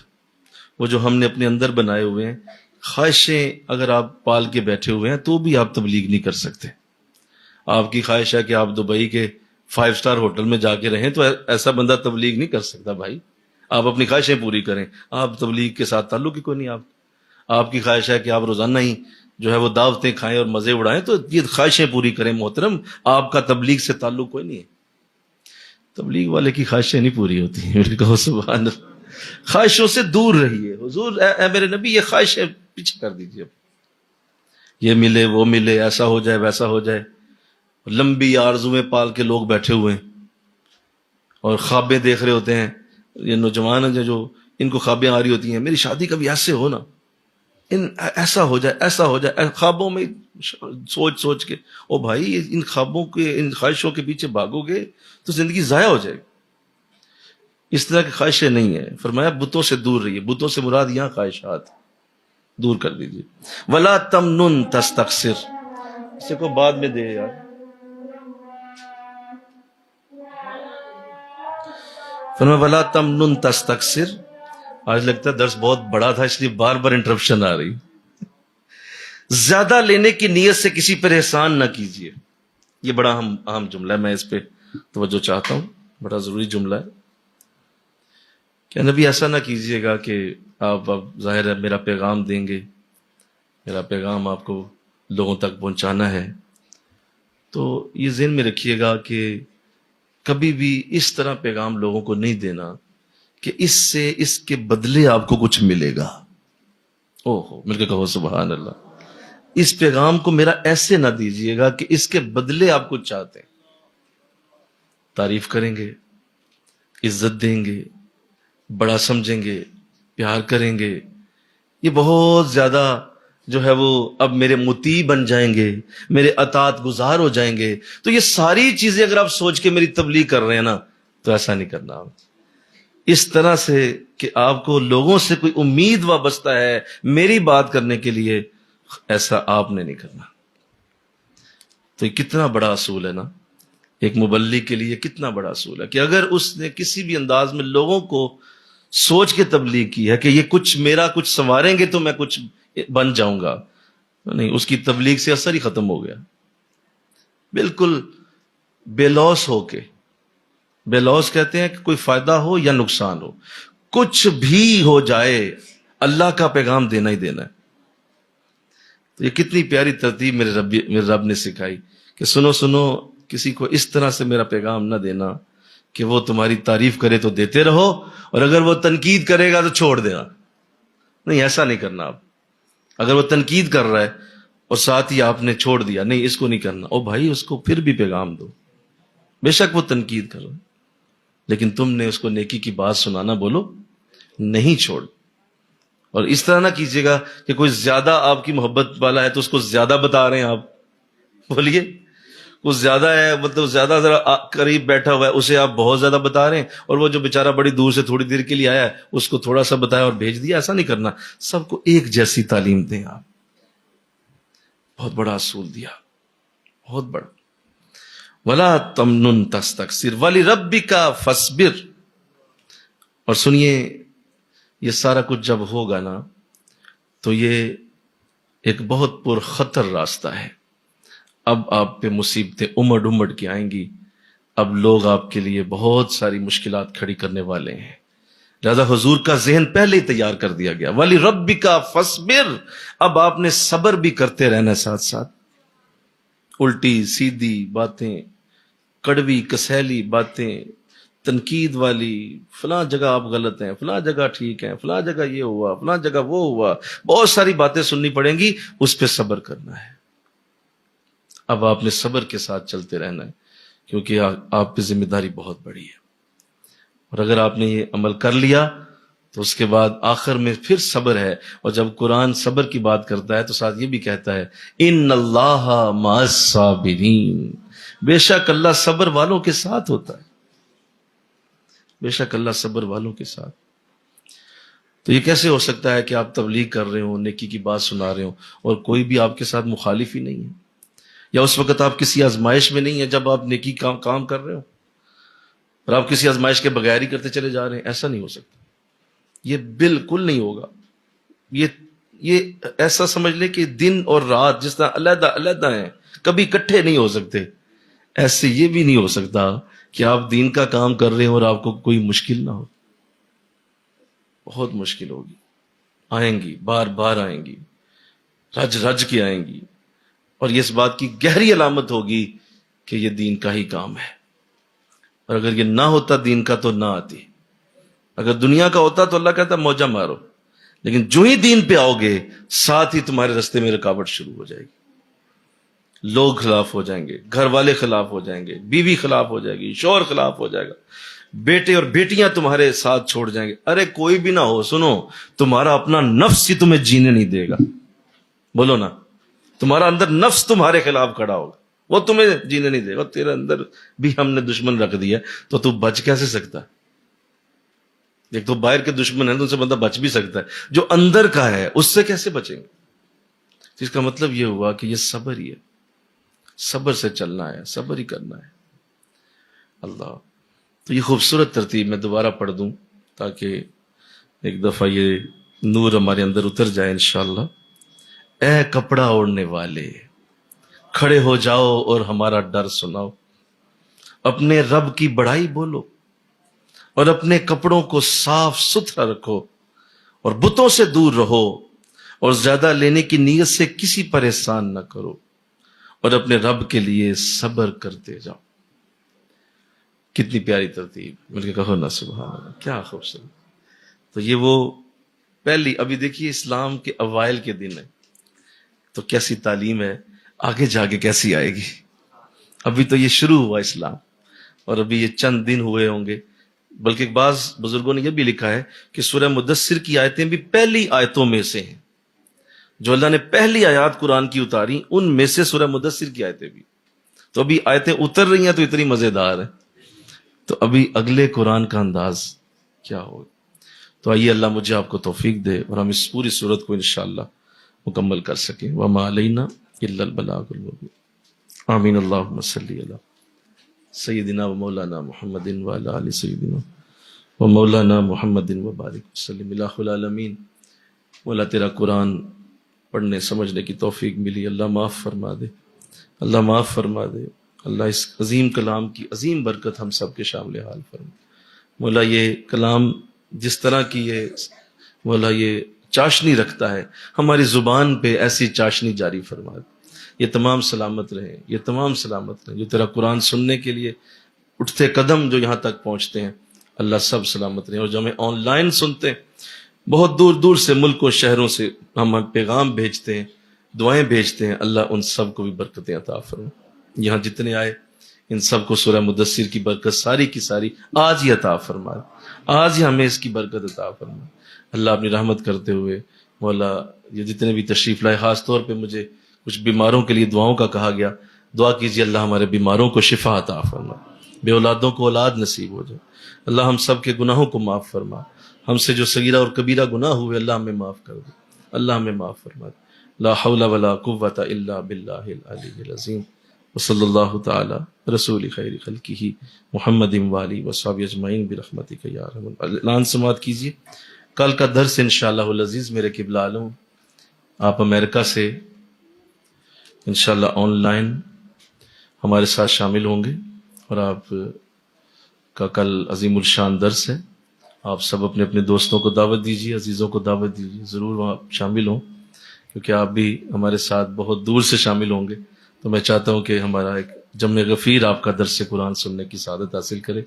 S1: وہ جو ہم نے اپنے اندر بنائے ہوئے ہیں. خواہشیں اگر آپ پال کے بیٹھے ہوئے ہیں تو بھی آپ تبلیغ نہیں کر سکتے. آپ کی خواہش ہے کہ آپ دبئی کے 5 سٹار ہوٹل میں جا کے رہیں تو ایسا بندہ تبلیغ نہیں کر سکتا. بھائی آپ اپنی خواہشیں پوری کریں، آپ تبلیغ کے ساتھ تعلق ہی کوئی نہیں. آپ کی خواہش ہے کہ آپ روزانہ ہی جو ہے وہ دعوتیں کھائیں اور مزے اڑائیں تو یہ خواہشیں پوری کریں. محترم آپ کا تبلیغ سے تعلق کوئی نہیں ہے. تبلیغ والے کی خواہشیں نہیں پوری ہوتی ہیں. میرے کہو سبحان اللہ. خواہشوں سے دور رہیے. حضور اے میرے نبی یہ خواہشیں پیچھے کر دیجیے. یہ ملے وہ ملے، ایسا ہو جائے ویسا ہو جائے. لمبی آرزویں پال کے لوگ بیٹھے ہوئے ہیں اور خوابیں دیکھ رہے ہوتے ہیں. یہ نوجوان ہیں جو ان کو خوابیں آ رہی ہوتی ہیں میری شادی کبھی ایسے ہو نا، ایسا ہو جائے ایسا ہو جائے، خوابوں میں سوچ کے. او بھائی ان خوابوں کے ان خواہشوں کے پیچھے بھاگو گے تو زندگی ضائع ہو جائے گی. اس طرح کی خواہشیں نہیں ہیں. فرمایا بتوں سے دور رہیے. بتوں سے مراد یہاں خواہشات دور کر دیجیے. ولا تمنن تستکثر، اسے کو بعد میں دے یار. فرمایا ولا تمنن تستکثر. آج لگتا ہے درس بہت بڑا تھا اس لیے بار بار انٹرپشن آ رہی. زیادہ لینے کی نیت سے کسی پر احسان نہ کیجیے. یہ بڑا اہم جملہ ہے، میں اس پہ توجہ چاہتا ہوں، بڑا ضروری جملہ ہے. کہ نبی ایسا نہ کیجیے گا کہ آپ اب ظاہر ہے میرا پیغام دیں گے، میرا پیغام آپ کو لوگوں تک پہنچانا ہے، تو یہ ذہن میں رکھیے گا کہ کبھی بھی اس طرح پیغام لوگوں کو نہیں دینا کہ اس سے اس کے بدلے آپ کو کچھ ملے گا. اوہ مل کے کہو سبحان اللہ. اس پیغام کو میرا ایسے نہ دیجیے گا کہ اس کے بدلے آپ کچھ چاہتے ہیں. تعریف کریں گے، عزت دیں گے، بڑا سمجھیں گے، پیار کریں گے، یہ بہت زیادہ جو ہے وہ اب میرے مطیع بن جائیں گے، میرے اطاعت گزار ہو جائیں گے. تو یہ ساری چیزیں اگر آپ سوچ کے میری تبلیغ کر رہے ہیں نا تو ایسا نہیں کرنا. اس طرح سے کہ آپ کو لوگوں سے کوئی امید وابستہ ہے میری بات کرنے کے لیے، ایسا آپ نے نہیں کرنا. تو یہ کتنا بڑا اصول ہے نا، ایک مبلغ کے لیے کتنا بڑا اصول ہے کہ اگر اس نے کسی بھی انداز میں لوگوں کو سوچ کے تبلیغ کی ہے کہ یہ کچھ میرا کچھ سنواریں گے تو میں کچھ بن جاؤں گا، نہیں، اس کی تبلیغ سے اثر ہی ختم ہو گیا. بالکل بے لوث ہو کے، بے لوث کہتے ہیں کہ کوئی فائدہ ہو یا نقصان ہو، کچھ بھی ہو جائے اللہ کا پیغام دینا ہی دینا ہے. تو یہ کتنی پیاری ترتیب میرے رب نے سکھائی کہ سنو کسی کو اس طرح سے میرا پیغام نہ دینا کہ وہ تمہاری تعریف کرے تو دیتے رہو اور اگر وہ تنقید کرے گا تو چھوڑ دینا. نہیں، ایسا نہیں کرنا. آپ اگر وہ تنقید کر رہا ہے اور ساتھ ہی آپ نے چھوڑ دیا، نہیں اس کو نہیں کرنا. او بھائی اس کو پھر بھی پیغام دو، بے شک وہ تنقید کرو. لیکن تم نے اس کو نیکی کی بات سنانا بولو نہیں چھوڑ. اور اس طرح نہ کیجیے گا کہ کوئی زیادہ آپ کی محبت والا ہے تو اس کو زیادہ بتا رہے ہیں آپ. بولیے کچھ زیادہ ہے, مطلب زیادہ ذرا قریب بیٹھا ہوا ہے, اسے آپ بہت زیادہ بتا رہے ہیں, اور وہ جو بیچارہ بڑی دور سے تھوڑی دیر کے لیے آیا ہے اس کو تھوڑا سا بتایا اور بھیج دیا. ایسا نہیں کرنا, سب کو ایک جیسی تعلیم دیں آپ. بہت بڑا اصول دیا, بہت بڑا. وَلَا تَمْنُن تَسْتَكْثِرْ وَلِرَبِّكَ فَاصْبِرْ. اور سنیے, یہ سارا کچھ جب ہوگا نا تو یہ ایک بہت پرخطر راستہ ہے. اب آپ پہ مصیبتیں امڑ امڑ کے آئیں گی. اب لوگ آپ کے لیے بہت ساری مشکلات کھڑی کرنے والے ہیں. لہذا حضور کا ذہن پہلے ہی تیار کر دیا گیا. وَلِرَبِّكَ فَاصْبِرْ. اب آپ نے صبر بھی کرتے رہنا ساتھ ساتھ. الٹی سیدھی باتیں, کڑوی کسیلی باتیں, تنقید والی, فلاں جگہ آپ غلط ہیں, فلاں جگہ ٹھیک ہیں, فلاں جگہ یہ ہوا, فلاں جگہ وہ ہوا, بہت ساری باتیں سننی پڑیں گی. اس پہ صبر کرنا ہے. اب آپ نے صبر کے ساتھ چلتے رہنا ہے, کیونکہ آپ پہ ذمہ داری بہت بڑی ہے. اور اگر آپ نے یہ عمل کر لیا تو اس کے بعد آخر میں پھر صبر ہے. اور جب قرآن صبر کی بات کرتا ہے تو ساتھ یہ بھی کہتا ہے ان اللہ مع الصابرین. بے شک اللہ صبر والوں کے ساتھ ہوتا ہے. بے شک اللہ صبر والوں کے ساتھ. تو یہ کیسے ہو سکتا ہے کہ آپ تبلیغ کر رہے ہو, نیکی کی بات سنا رہے ہو, اور کوئی بھی آپ کے ساتھ مخالف ہی نہیں ہے, یا اس وقت آپ کسی آزمائش میں نہیں ہیں جب آپ نیکی کام کر رہے ہو, اور آپ کسی آزمائش کے بغیر ہی کرتے چلے جا رہے ہیں؟ ایسا نہیں ہو سکتا. یہ بالکل نہیں ہوگا. یہ ایسا سمجھ لیں کہ دن اور رات جس طرح علیحدہ علیحدہ ہیں, کبھی اکٹھے نہیں ہو سکتے. ایسے یہ بھی نہیں ہو سکتا کہ آپ دین کا کام کر رہے ہو اور آپ کو کوئی مشکل نہ ہو. بہت مشکل ہوگی, آئیں گی, بار بار آئیں گی, رج رج کے آئیں گی. اور یہ اس بات کی گہری علامت ہوگی کہ یہ دین کا ہی کام ہے. اور اگر یہ نہ ہوتا دین کا تو نہ آتی. اگر دنیا کا ہوتا تو اللہ کہتا موجہ مارو, لیکن جو ہی دین پہ آؤ گے ساتھ ہی تمہارے رستے میں رکاوٹ شروع ہو جائے گی. لوگ خلاف ہو جائیں گے, گھر والے خلاف ہو جائیں گے, بیوی خلاف ہو جائے گی, شوہر خلاف ہو جائے گا, بیٹے اور بیٹیاں تمہارے ساتھ چھوڑ جائیں گے. ارے کوئی بھی نہ ہو, سنو, تمہارا اپنا نفس ہی تمہیں جینے نہیں دے گا. بولو نا, تمہارا اندر نفس تمہارے خلاف کھڑا ہوگا, وہ تمہیں جینے نہیں دے گا. تیرے اندر بھی ہم نے دشمن رکھ دیا تو تو بچ کیسے سکتا ہے؟ ایک تو باہر کے دشمن ہیں تو ان سے بندہ بچ بھی سکتا ہے, جو اندر کا ہے اس سے کیسے بچیں گے؟ اس کا مطلب یہ ہوا کہ یہ صبر ہی ہے. صبر سے چلنا ہے, صبر ہی کرنا ہے. اللہ. تو یہ خوبصورت ترتیب میں دوبارہ پڑھ دوں تاکہ ایک دفعہ یہ نور ہمارے اندر اتر جائے انشاءاللہ. اے کپڑا اوڑھنے والے, کھڑے ہو جاؤ اور ہمارا ڈر سناؤ. اپنے رب کی بڑائی بولو اور اپنے کپڑوں کو صاف ستھرا رکھو, اور بتوں سے دور رہو, اور زیادہ لینے کی نیت سے کسی پر احسان نہ کرو, اور اپنے رب کے لیے صبر کرتے جاؤ. کتنی پیاری ترتیب, مل کے کہو نا سبحان اللہ, کیا خوبصورت. تو یہ وہ پہلی, ابھی دیکھیے اسلام کے اوائل کے دن ہے تو کیسی تعلیم ہے, آگے جا کے کیسی آئے گی. ابھی تو یہ شروع ہوا اسلام, اور ابھی یہ چند دن ہوئے ہوں گے. بلکہ بعض بزرگوں نے یہ بھی لکھا ہے کہ سورہ مدثر کی آیتیں بھی پہلی آیتوں میں سے ہیں. جو اللہ نے پہلی آیات قرآن کی اتاری ان میں سے سورہ مدثر کی آیتیں بھی. تو ابھی آیتیں اتر رہی ہیں تو اتنی مزیدار ہیں. تو ابھی اگلے قرآن کا انداز کیا ہوگا. تو آئیے اللہ مجھے آپ کو توفیق دے اور ہم اس پوری صورت کو انشاءاللہ مکمل کر سکیں. وما علینا الا البلاغ المبین. آمین. اللہم صلی علی سیدنا و مولانا محمد وعلی آل سیدنا و مولانا محمد وبارک وسلم. الہ العالمین, مولا تیرا قرآن پڑھنے سمجھنے کی توفیق ملی, اللہ معاف فرما دے, اللہ معاف فرما دے. اللہ اس عظیم کلام کی عظیم برکت ہم سب کے شامل حال فرما. مولا یہ کلام جس طرح کی یہ مولا یہ چاشنی رکھتا ہے, ہماری زبان پہ ایسی چاشنی جاری فرما دے. یہ تمام سلامت رہیں, یہ تمام سلامت رہیں جو تیرا قرآن سننے کے لیے اٹھتے قدم جو یہاں تک پہنچتے ہیں, اللہ سب سلامت رہیں. اور جو ہمیں آن لائن سنتے ہیں, بہت دور دور سے ملک و شہروں سے ہم پیغام بھیجتے ہیں, دعائیں بھیجتے ہیں, اللہ ان سب کو بھی برکتیں عطا فرما. یہاں جتنے آئے ان سب کو سورہ مدثر کی برکت ساری کی ساری آج ہی عطا فرمائے، آج ہی ہمیں اس کی برکت عطا فرمائے۔ اللہ اپنی رحمت کرتے ہوئے مولا یہ جتنے بھی تشریف لائے، خاص طور پہ مجھے کچھ بیماروں کے لیے دعاؤں کا کہا گیا، دعا کیجیے اللہ ہمارے بیماروں کو شفا عطا فرمائے، بے اولادوں کو اولاد نصیب ہو جائے، اللہ ہم سب کے گناہوں کو معاف فرما، ہم سے جو صغیرہ اور کبیرہ گناہ ہوئے اللہ ہمیں معاف کر دے، اللہ ہمیں معاف فرما دے۔ لا حول ولا قوة الا باللہ العلی العظیم، وصلی اللہ تعالی رسول خیر خلقہ محمد وآلہ وصحبہ اجمعین برحمتک یا ارحم الراحمین۔ اعلان سماعت کیجیے، کل کا درس انشاءاللہ العزیز میرے قبلہ عالم آپ امریکہ سے انشاءاللہ آن لائن ہمارے ساتھ شامل ہوں گے، اور آپ کا کل عظیم الشان درس ہے، آپ سب اپنے اپنے دوستوں کو دعوت دیجیے، عزیزوں کو دعوت دیجیے، ضرور وہاں شامل ہوں، کیونکہ آپ بھی ہمارے ساتھ بہت دور سے شامل ہوں گے، تو میں چاہتا ہوں کہ ہمارا ایک جمع غفیر آپ کا درس قرآن سننے کی سعادت حاصل کرے۔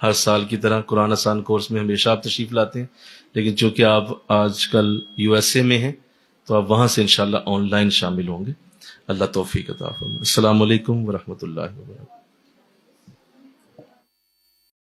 S1: ہر سال کی طرح قرآن آسان کورس میں ہمیشہ آپ تشریف لاتے ہیں، لیکن چونکہ آپ آج کل USA میں ہیں تو آپ وہاں سے انشاءاللہ آن لائن شامل ہوں گے۔ اللہ توفیق عطا فرمائے۔ السلام علیکم ورحمۃ اللہ وبرکاتہ۔